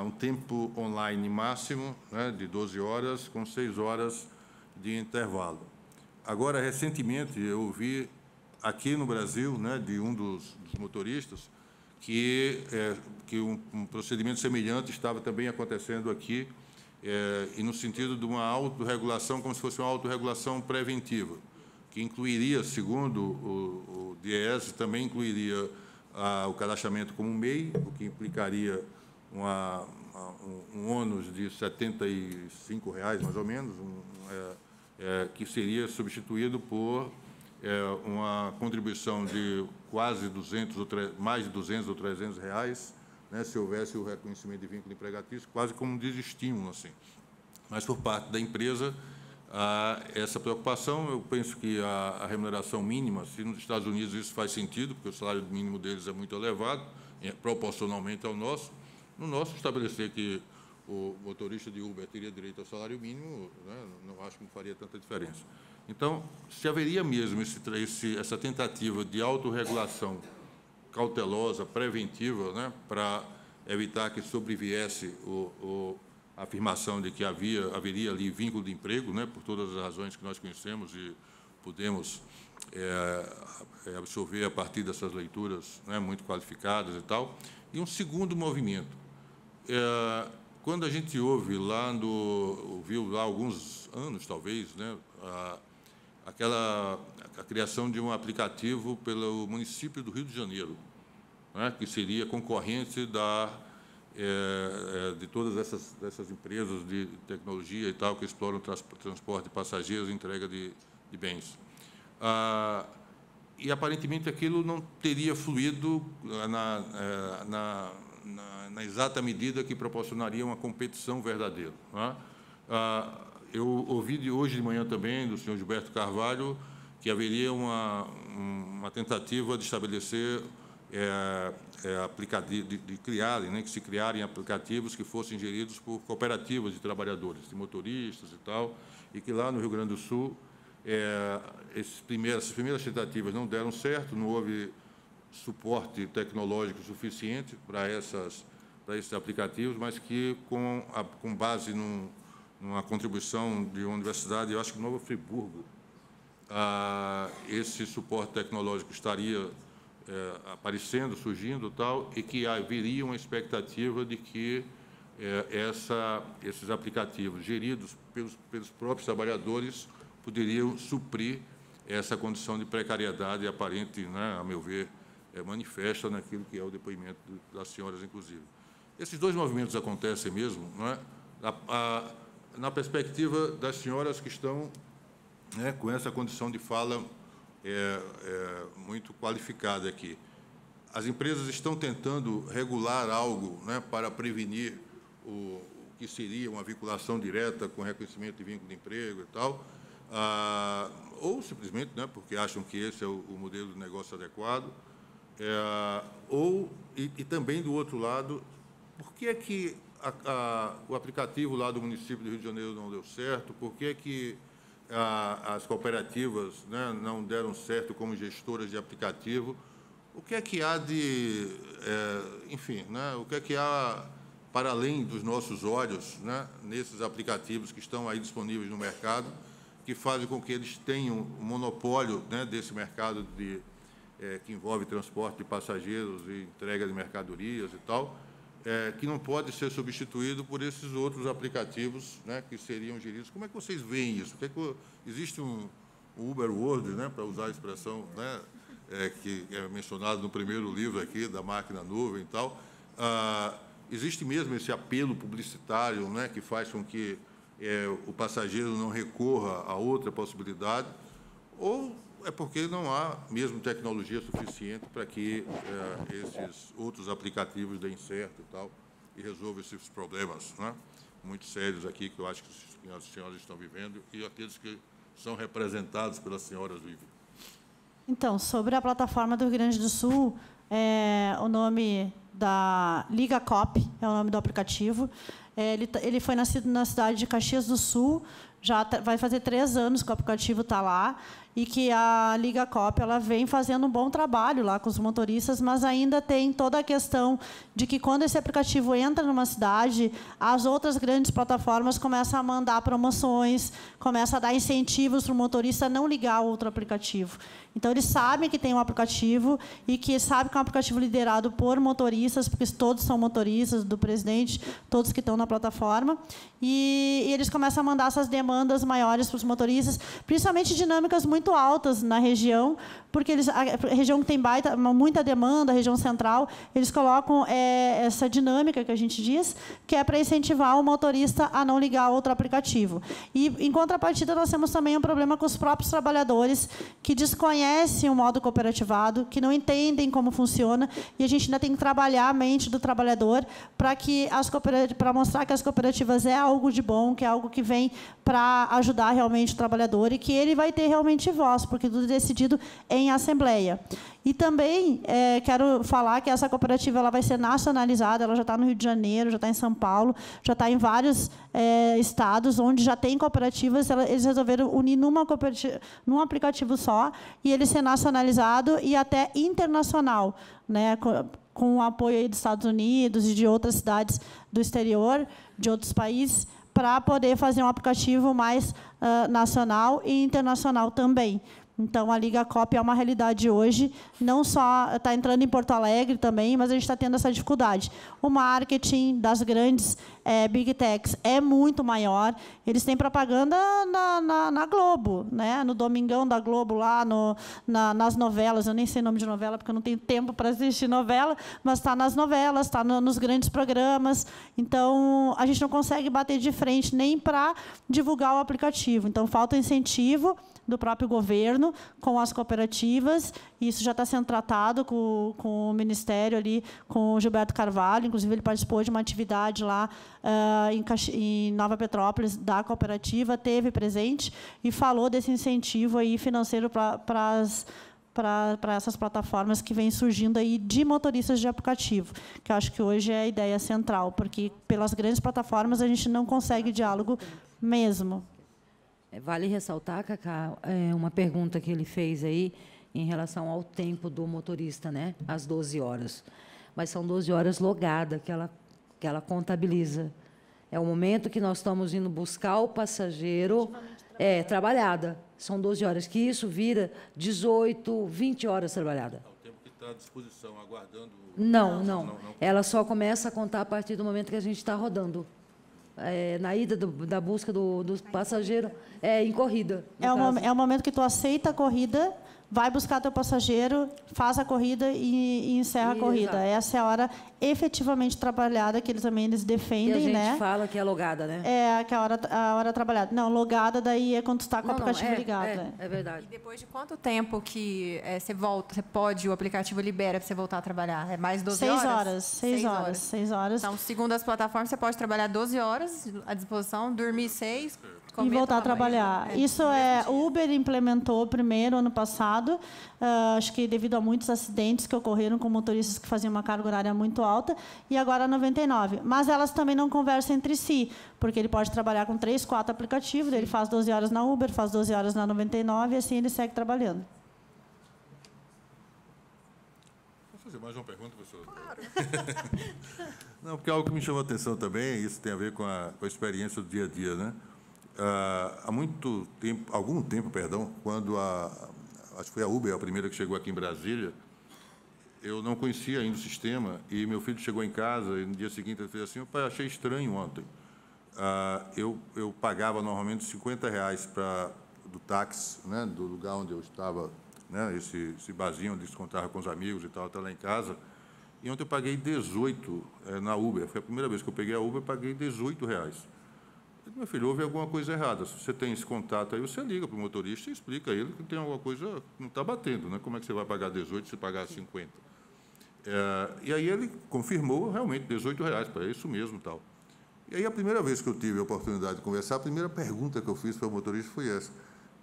um tempo online máximo, né, de 12 horas, com 6 horas de intervalo. Agora, recentemente, eu ouvi aqui no Brasil, né, de um dos motoristas, que um procedimento semelhante estava também acontecendo aqui, e no sentido de uma autorregulação, como se fosse uma autorregulação preventiva, que incluiria, segundo o DIEESE, também incluiria o cadastramento como MEI, o que implicaria um ônus de R$ 75, mais ou menos, que seria substituído por uma contribuição de quase 200 mais de 200 ou 300 reais, né, se houvesse o reconhecimento de vínculo empregatício, quase como um desestímulo, assim. Mas, por parte da empresa, essa preocupação. Eu penso que a remuneração mínima, se nos Estados Unidos isso faz sentido, porque o salário mínimo deles é muito elevado, proporcionalmente ao nosso. No nosso, estabelecer que o motorista de Uber teria direito ao salário mínimo, né, não acho que não faria tanta diferença. Então, se haveria mesmo essa tentativa de autorregulação cautelosa, preventiva, né, para evitar que sobreviesse a afirmação de que haveria ali vínculo de emprego, né, por todas as razões que nós conhecemos e podemos absorver a partir dessas leituras, né, muito qualificadas e tal. E um segundo movimento. Quando a gente ouviu lá há alguns anos, talvez, né, a criação de um aplicativo pelo município do Rio de Janeiro, né, que seria concorrente de todas essas empresas de tecnologia e tal, que exploram transporte de passageiros e entrega de bens. E, aparentemente, aquilo não teria fluído na exata medida que proporcionaria uma competição verdadeira, né? Eu ouvi hoje de manhã também do senhor Gilberto Carvalho que haveria uma tentativa de estabelecer que se criarem aplicativos que fossem geridos por cooperativas de trabalhadores, de motoristas e tal, e que lá no Rio Grande do Sul essas primeiras tentativas não deram certo, não houve suporte tecnológico suficiente para esses aplicativos, mas que, com base numa contribuição de uma universidade, eu acho que Nova Friburgo, esse suporte tecnológico estaria aparecendo, surgindo, tal, e que haveria uma expectativa de que esses aplicativos geridos pelos próprios trabalhadores poderiam suprir essa condição de precariedade aparente, né, a meu ver, manifesta naquilo que é o depoimento das senhoras, inclusive. Esses dois movimentos acontecem mesmo, não é? Na perspectiva das senhoras que estão, né, com essa condição de fala muito qualificada aqui. As empresas estão tentando regular algo, né, para prevenir o que seria uma vinculação direta com reconhecimento de vínculo de emprego e tal. ou simplesmente, né, porque acham que esse é o modelo de negócio adequado, e também, do outro lado, por que é que o aplicativo lá do município do Rio de Janeiro não deu certo? Por que é que as cooperativas, né, não deram certo como gestoras de aplicativo? O que é que há de... enfim, né, o que é que há para além dos nossos olhos, né, nesses aplicativos que estão aí disponíveis no mercado, que fazem com que eles tenham o monopólio, né, desse mercado que envolve transporte de passageiros e entrega de mercadorias e tal, que não pode ser substituído por esses outros aplicativos, né, que seriam geridos. Como é que vocês veem isso? Existe um Uber World, né, para usar a expressão, né, que é mencionado no primeiro livro aqui, da máquina nuvem e tal. Existe mesmo esse apelo publicitário, né, que faz com que o passageiro não recorra a outra possibilidade, ou é porque não há mesmo tecnologia suficiente para que esses outros aplicativos deem certo e tal, e resolvam esses problemas, né, muito sérios aqui, que eu acho que as senhoras estão vivendo e aqueles que são representados pelas senhoras vivem. Então, sobre a plataforma do Rio Grande do Sul, o nome da Liga Coop é o nome do aplicativo. Ele foi nascido na cidade de Caxias do Sul, já vai fazer 3 anos que o aplicativo está lá, e que a Liga Coop ela vem fazendo um bom trabalho lá com os motoristas, mas ainda tem toda a questão de que, quando esse aplicativo entra numa cidade, as outras grandes plataformas começam a mandar promoções, começam a dar incentivos para o motorista não ligar ao outro aplicativo. Então, eles sabem que tem um aplicativo e que sabem que é um aplicativo liderado por motoristas, porque todos são motoristas, do presidente, todos que estão na plataforma, e eles começam a mandar essas demandas maiores para os motoristas, principalmente dinâmicas muito altas na região, porque a região que tem muita demanda, a região central, eles colocam essa dinâmica que a gente diz, que é para incentivar o motorista a não ligar a outro aplicativo. E, em contrapartida, nós temos também um problema com os próprios trabalhadores, que desconhecem o modo cooperativado, que não entendem como funciona, e a gente ainda tem que trabalhar a mente do trabalhador para mostrar que as cooperativas é algo de bom, que é algo que vem para ajudar realmente o trabalhador, e que ele vai ter realmente voz, porque tudo é decidido em assembleia. E também quero falar que essa cooperativa ela vai ser nacionalizada, ela já está no Rio de Janeiro, já está em São Paulo, já está em vários estados onde já tem cooperativas. Eles resolveram unir num aplicativo só, e ele ser nacionalizado e até internacional, né, com o apoio aí dos Estados Unidos e de outras cidades do exterior, de outros países, para poder fazer um aplicativo mais nacional e internacional também. Então, a Liga Coop é uma realidade hoje, não só está entrando em Porto Alegre também, mas a gente está tendo essa dificuldade. O marketing das grandes Big Techs é muito maior. Eles têm propaganda na Globo, né? No Domingão da Globo, lá nas novelas. Eu nem sei nome de novela, porque eu não tenho tempo para assistir novela, mas está nas novelas, está nos grandes programas. Então, a gente não consegue bater de frente nem para divulgar o aplicativo. Então, falta incentivo do próprio governo com as cooperativas. Isso já está sendo tratado com o Ministério, ali, com o Gilberto Carvalho. Inclusive, ele participou de uma atividade lá em Nova Petrópolis, da cooperativa, teve presente e falou desse incentivo aí financeiro para essas plataformas que vêm surgindo aí de motoristas de aplicativo, que eu acho que hoje é a ideia central, porque, pelas grandes plataformas, a gente não consegue diálogo mesmo. Vale ressaltar, Cacá, uma pergunta que ele fez aí em relação ao tempo do motorista, né? Às 12 horas. Mas são 12 horas logada que ela contabiliza. É o momento que nós estamos indo buscar o passageiro trabalhada. São 12 horas, que isso vira 18, 20 horas trabalhada. O tempo que está à disposição, aguardando... Não. Ela só começa a contar a partir do momento que a gente está rodando. Na ida da busca do passageiro, em corrida. É o momento que tu aceita a corrida, vai buscar teu passageiro, faz a corrida e encerra a corrida. Exato. Essa é a hora efetivamente trabalhada, que eles defendem, que a gente né? fala que é logada, né? Que é a hora trabalhada. Não, logada daí é quando tu está com o aplicativo ligado. É verdade. E depois de quanto tempo que o aplicativo libera para você voltar a trabalhar? É mais 12 horas? 6 horas. Então, segundo as plataformas, você pode trabalhar 12 horas à disposição, dormir 6, E voltar a trabalhar. Isso o Uber implementou primeiro ano passado, acho que devido a muitos acidentes que ocorreram com motoristas que faziam uma carga horária muito alta, e agora a 99. Mas elas também não conversam entre si, porque ele pode trabalhar com 3, 4 aplicativos, ele faz 12 horas na Uber, faz 12 horas na 99, e assim ele segue trabalhando. Posso fazer mais uma pergunta, professor? Claro. Não, porque algo que me chamou a atenção também, isso tem a ver com a experiência do dia a dia, né? Há muito tempo, algum tempo, perdão, quando acho que foi a Uber, a primeira que chegou aqui em Brasília, eu não conhecia ainda o sistema e meu filho chegou em casa e no dia seguinte ele fez assim: pai, achei estranho ontem. Eu pagava normalmente R$50 do táxi, né, do lugar onde eu estava, né, esse barzinho onde se encontrava com os amigos e tal, até lá em casa. E ontem eu paguei 18 na Uber. Foi a primeira vez que eu peguei a Uber, eu paguei R$18. Meu filho, houve alguma coisa errada. Se você tem esse contato aí, você liga para o motorista e explica a ele que tem alguma coisa que não está batendo, né? Como é que você vai pagar 18 se pagar 50? E aí ele confirmou realmente R$18, para isso mesmo, tal. E aí a primeira vez que eu tive a oportunidade de conversar, a primeira pergunta que eu fiz para o motorista foi essa.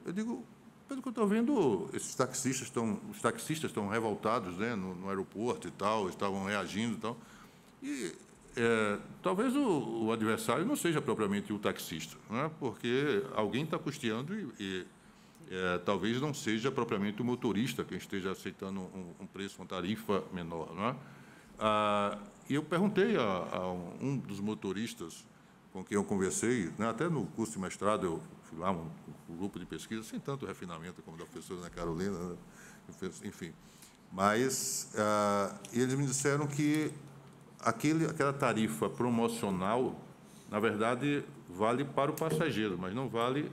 Eu digo, pelo que eu estou vendo, os taxistas estão revoltados, né, no aeroporto e tal, estavam reagindo e tal. E talvez o adversário não seja propriamente o taxista, né? Porque alguém está custeando e talvez não seja propriamente o motorista quem esteja aceitando um preço, uma tarifa menor, né? E eu perguntei a um dos motoristas com quem eu conversei, né, até no curso de mestrado eu fui lá, um grupo de pesquisa, sem tanto refinamento como da professora Ana Carolina, né? Enfim. Mas eles me disseram que aquela tarifa promocional, na verdade, vale para o passageiro, mas não vale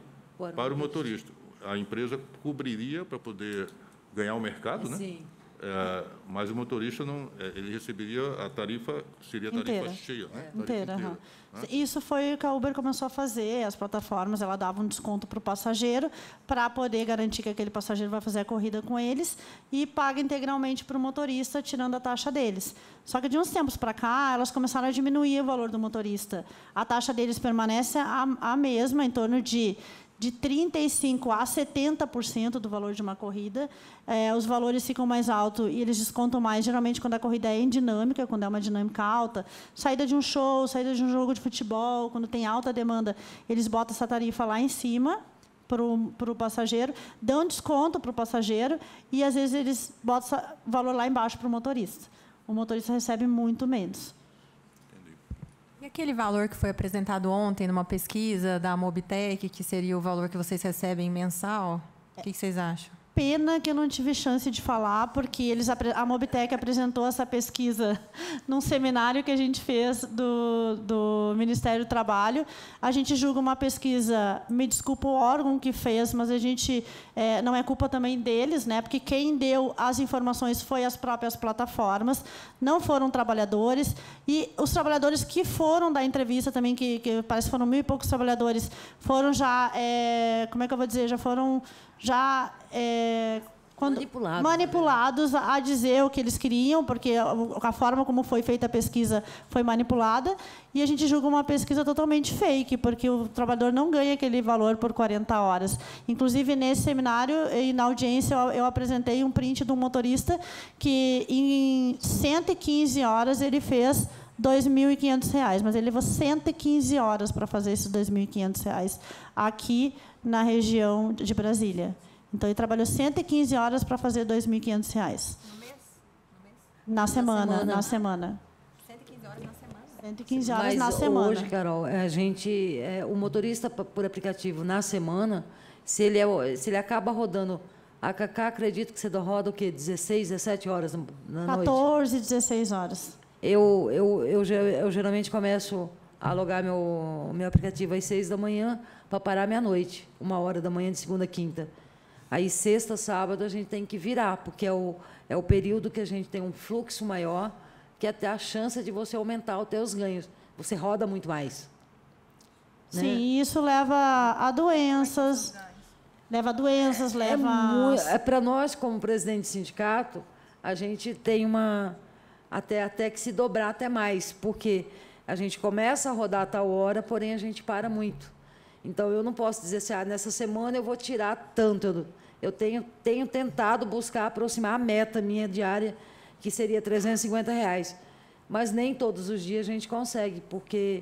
para o motorista. A empresa cobriria para poder ganhar o mercado, né? Sim. Mas o motorista não, ele receberia a tarifa, seria a tarifa inteira. cheia, né? Inteira. Né? Isso foi o que a Uber começou a fazer. As plataformas, ela dava um desconto para o passageiro para poder garantir que aquele passageiro vai fazer a corrida com eles e paga integralmente para o motorista, tirando a taxa deles. Só que de uns tempos para cá, elas começaram a diminuir o valor do motorista. A taxa deles permanece a mesma, em torno de 35% a 70% do valor de uma corrida. Os valores ficam mais altos e eles descontam mais, geralmente, quando a corrida é em dinâmica, quando é uma dinâmica alta. Saída de um show, saída de um jogo de futebol, quando tem alta demanda, eles botam essa tarifa lá em cima para o passageiro, dão desconto para o passageiro e, às vezes, eles botam o valor lá embaixo para o motorista. O motorista recebe muito menos. E aquele valor que foi apresentado ontem numa pesquisa da Mobitech, que seria o valor que vocês recebem mensal, o que vocês acham? Pena que eu não tive chance de falar, porque a Mobitech apresentou essa pesquisa num seminário que a gente fez do Ministério do Trabalho. A gente julga uma pesquisa, me desculpa o órgão que fez, mas a gente não é culpa também deles, né? Porque quem deu as informações foi as próprias plataformas, não foram trabalhadores. E os trabalhadores que foram da entrevista também, que parece que foram 1.000 e poucos trabalhadores, foram já, como é que eu vou dizer, já foram manipulados a dizer o que eles queriam, porque a forma como foi feita a pesquisa foi manipulada, e a gente julga uma pesquisa totalmente fake, porque o trabalhador não ganha aquele valor por 40 horas. Inclusive, nesse seminário e na audiência, eu apresentei um print de um motorista que, em 115 horas, ele fez R$2.500, mas ele levou 115 horas para fazer esses R$2.500 aqui na região de Brasília. Então, ele trabalhou 115 horas para fazer R$2.500. No mês? Na semana. 115 horas na semana? 115 horas na semana. Hoje, Carol, o motorista por aplicativo na semana, se ele acaba rodando, a Cacá, acredito que você roda o quê? 16, 17 horas na noite? 14, 16 horas. Eu geralmente começo a logar meu aplicativo às 6 da manhã para parar meia-noite, 1h da manhã de segunda a quinta. Aí, sexta, sábado, a gente tem que virar, porque é o período que a gente tem um fluxo maior, que até a chance de você aumentar os teus ganhos. Você roda muito mais. Sim, né? isso leva a doenças. Para nós, como presidente de sindicato, a gente tem até que se dobrar até mais, porque a gente começa a rodar a tal hora, porém a gente para muito. Então, eu não posso dizer assim, nessa semana eu vou tirar tanto. Eu tenho tentado buscar aproximar a meta minha diária, que seria R$350. Mas nem todos os dias a gente consegue, porque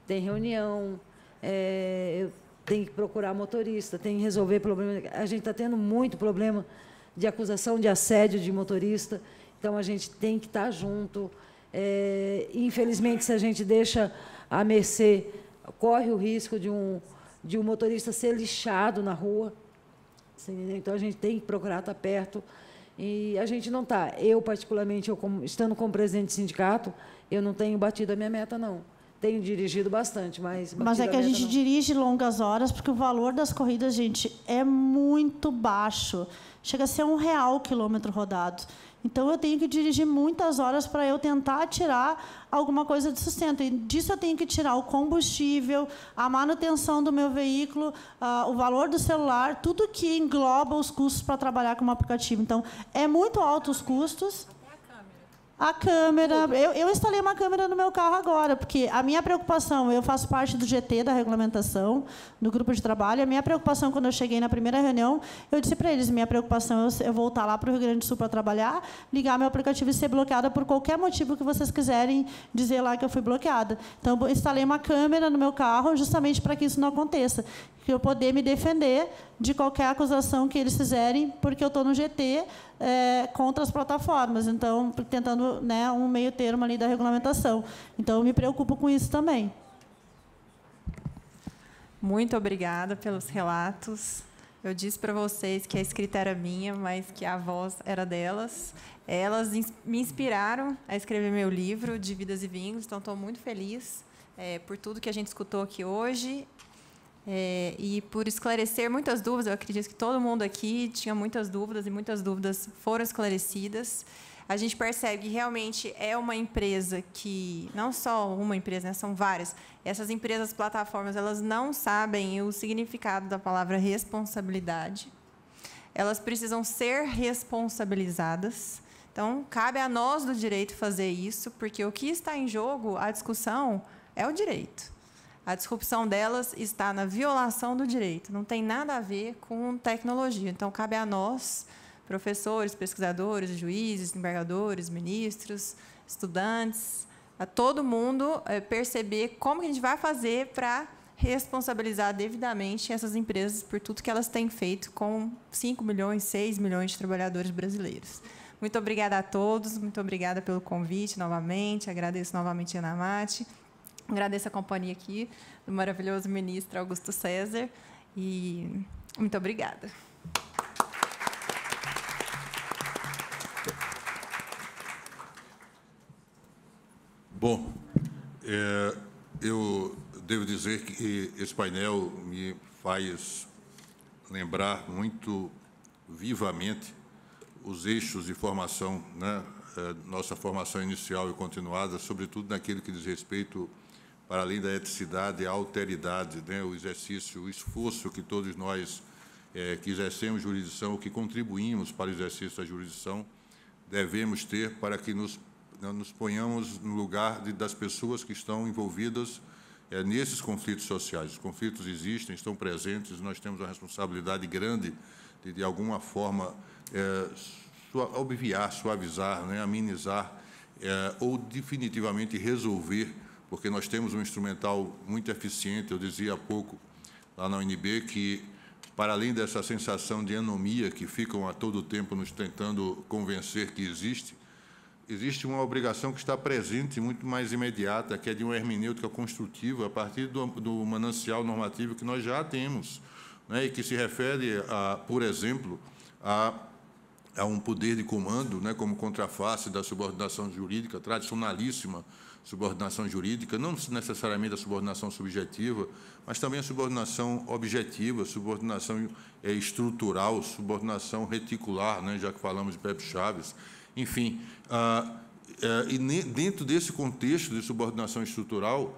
tem reunião, eu tenho que procurar motorista, tem que resolver problema. A gente está tendo muito problema de acusação de assédio de motorista, então a gente tem que estar junto. Infelizmente, se a gente deixa à mercê, corre o risco de um motorista ser lixado na rua. Então, a gente tem que procurar estar perto. E a gente não está. Eu, particularmente, estando como presidente do sindicato, eu não tenho batido a minha meta, não. Tenho dirigido bastante, mas é que a gente dirige longas horas, porque o valor das corridas, gente, é muito baixo. Chega a ser R$1 o quilômetro rodado. Então, eu tenho que dirigir muitas horas para eu tentar tirar alguma coisa de sustento. E disso eu tenho que tirar o combustível, a manutenção do meu veículo, o valor do celular, tudo que engloba os custos para trabalhar com o aplicativo. Então, é muito alto os custos. A câmera. Eu instalei uma câmera no meu carro agora, porque a minha preocupação, eu faço parte do GT, da regulamentação, do grupo de trabalho, a minha preocupação, quando eu cheguei na primeira reunião, eu disse para eles, minha preocupação é eu voltar lá para o Rio Grande do Sul para trabalhar, ligar meu aplicativo e ser bloqueada por qualquer motivo que vocês quiserem dizer lá que eu fui bloqueada. Então, eu instalei uma câmera no meu carro justamente para que isso não aconteça, para eu poder me defender de qualquer acusação que eles fizerem, porque eu estou no GT contra as plataformas, então, tentando, né, um meio termo ali da regulamentação. Então, eu me preocupo com isso também. Muito obrigada pelos relatos. Eu disse para vocês que a escrita era minha, mas que a voz era delas. Elas me inspiraram a escrever meu livro, de Vidas e Vínculos, então estou muito feliz por tudo que a gente escutou aqui hoje. E por esclarecer muitas dúvidas, eu acredito que todo mundo aqui tinha muitas dúvidas, e muitas dúvidas foram esclarecidas. A gente percebe que realmente é uma empresa que, não só uma empresa, né, são várias. Essas empresas, plataformas, elas não sabem o significado da palavra responsabilidade. Elas precisam ser responsabilizadas. Então, cabe a nós do direito fazer isso, porque o que está em jogo, a discussão, é o direito. A disrupção delas está na violação do direito, não tem nada a ver com tecnologia. Então, cabe a nós, professores, pesquisadores, juízes, embargadores, ministros, estudantes, a todo mundo perceber como que a gente vai fazer para responsabilizar devidamente essas empresas por tudo que elas têm feito com 5 milhões, 6 milhões de trabalhadores brasileiros. Muito obrigada a todos, muito obrigada pelo convite novamente, agradeço novamente a Anamate. Agradeço a companhia aqui do maravilhoso ministro Augusto César e muito obrigada. Bom, eu devo dizer que esse painel me faz lembrar muito vivamente os eixos de formação, né? Nossa formação inicial e continuada, sobretudo naquilo que diz respeito para além da eticidade, a alteridade, né, o exercício, o esforço que todos nós que exercemos jurisdição, que contribuímos para o exercício da jurisdição, devemos ter para que nos ponhamos no lugar das pessoas que estão envolvidas nesses conflitos sociais. Os conflitos existem, estão presentes, nós temos uma responsabilidade grande de alguma forma, obviar, suavizar, né, amenizar ou definitivamente resolver, porque nós temos um instrumental muito eficiente. Eu dizia há pouco, lá na UNB, que, para além dessa sensação de anomia que ficam a todo tempo nos tentando convencer que existe uma obrigação que está presente, muito mais imediata, que é de uma hermenêutica construtiva, a partir do manancial normativo que nós já temos, né, e que se refere, por exemplo, a um poder de comando, né, como contraface da subordinação jurídica, tradicionalíssima subordinação jurídica, não necessariamente a subordinação subjetiva, mas também a subordinação objetiva, subordinação estrutural, subordinação reticular, né, já que falamos de Pepe Chaves. Enfim, e dentro desse contexto de subordinação estrutural,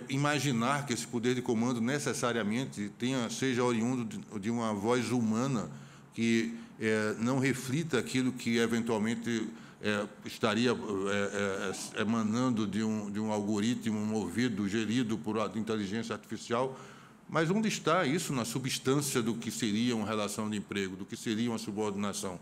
imaginar que esse poder de comando necessariamente seja oriundo de uma voz humana que não reflita aquilo que eventualmente estaria emanando de um algoritmo movido, gerido por inteligência artificial, Mas onde está isso na substância do que seria uma relação de emprego, do que seria uma subordinação?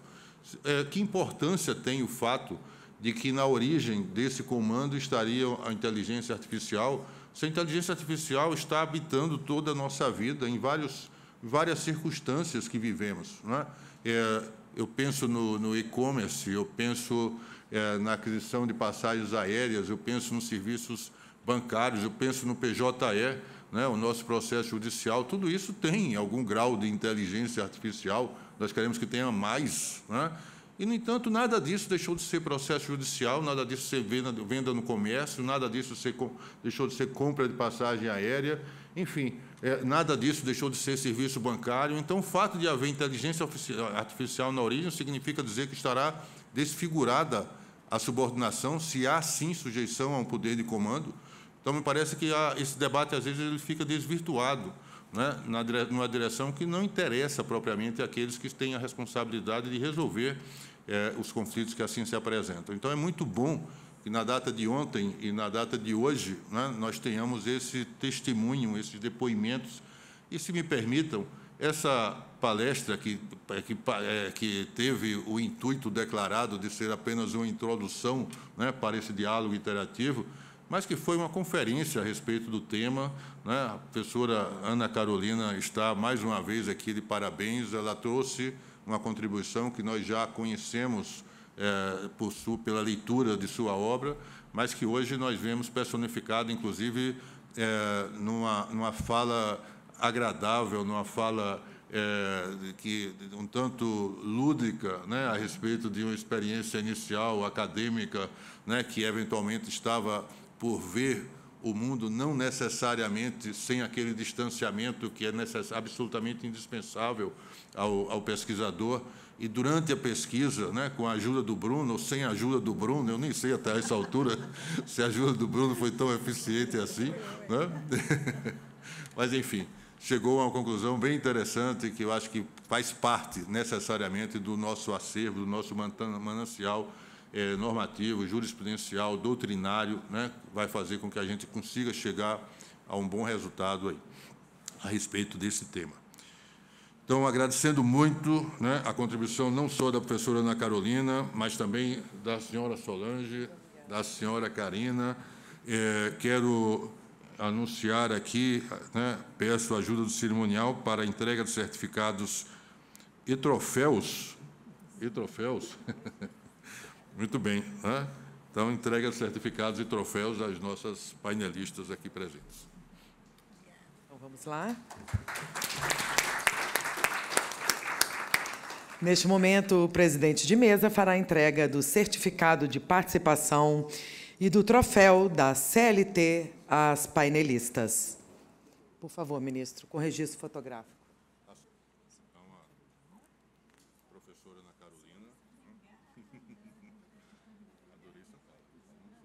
Que importância tem o fato de que, na origem desse comando, estaria a inteligência artificial, se a inteligência artificial está habitando toda a nossa vida em várias circunstâncias que vivemos, não é? Eu penso no e-commerce, eu penso na aquisição de passagens aéreas, eu penso nos serviços bancários, eu penso no PJE, né, o nosso processo judicial, tudo isso tem algum grau de inteligência artificial, nós queremos que tenha mais, né? E, no entanto, nada disso deixou de ser processo judicial, nada disso ser venda no comércio, nada disso deixou de ser compra de passagem aérea, enfim, nada disso deixou de ser serviço bancário. Então, o fato de haver inteligência artificial na origem significa dizer que estará desfigurada a subordinação, se há, sim, sujeição a um poder de comando. Então, me parece que esse debate, às vezes, ele fica desvirtuado, né, numa direção que não interessa propriamente àqueles que têm a responsabilidade de resolver os conflitos que assim se apresentam. Então, é muito bom que, na data de ontem e na data de hoje, né, nós tenhamos esse testemunho, esses depoimentos. E, se me permitam, essa palestra que teve o intuito declarado de ser apenas uma introdução, né, para esse diálogo interativo, mas que foi uma conferência a respeito do tema, né? A professora Ana Carolina está, mais uma vez, aqui de parabéns. Ela trouxe uma contribuição que nós já conhecemos pela leitura de sua obra, mas que hoje nós vemos personificada, inclusive, numa fala agradável, numa fala um tanto lúdica, né, a respeito de uma experiência inicial acadêmica, né, que eventualmente estava por ver o mundo não necessariamente sem aquele distanciamento que é absolutamente indispensável ao pesquisador. E, durante a pesquisa, né, com a ajuda do Bruno, ou sem a ajuda do Bruno, eu nem sei até essa altura se a ajuda do Bruno foi tão eficiente assim, né? Mas, enfim, chegou a uma conclusão bem interessante, que eu acho que faz parte, necessariamente, do nosso acervo, do nosso manancial normativo, jurisprudencial, doutrinário, né, vai fazer com que a gente consiga chegar a um bom resultado aí, a respeito desse tema. Então, agradecendo muito, né, a contribuição não só da professora Ana Carolina, mas também da senhora Solange, da senhora Karina. Quero anunciar aqui, né, peço a ajuda do cerimonial para a entrega de certificados e troféus. E troféus? Muito bem, né? Então, entrega de certificados e troféus às nossas painelistas aqui presentes. Então, vamos lá. Neste momento, o presidente de mesa fará a entrega do certificado de participação e do troféu da CLT às painelistas. Por favor, ministro, com registro fotográfico. Então, a professora Ana Carolina. Adorei essa fala. Muito bacana.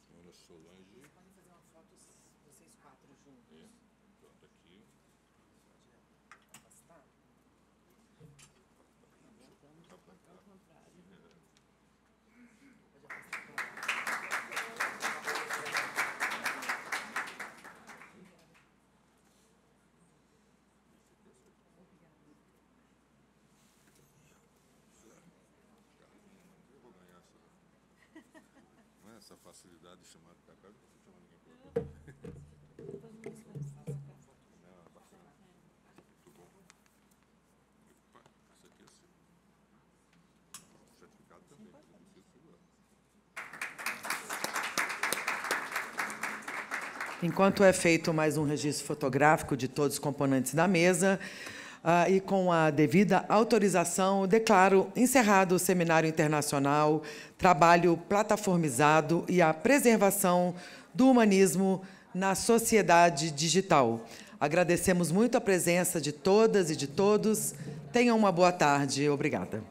Senhora Solange. Podem fazer uma foto, vocês quatro juntos. Pronto, aqui. Afastar. Eu vou ganhar não é essa facilidade de chamar para cá, não estou chamando ninguém para cá. Não, bacana. Muito bom. Opa, isso aqui é seu. O certificado também, você não precisa segurar. Enquanto é feito mais um registro fotográfico de todos os componentes da mesa, e com a devida autorização, declaro encerrado o Seminário Internacional Trabalho Plataformizado e a Preservação do Humanismo na Sociedade Digital. Agradecemos muito a presença de todas e de todos. Tenham uma boa tarde. Obrigada.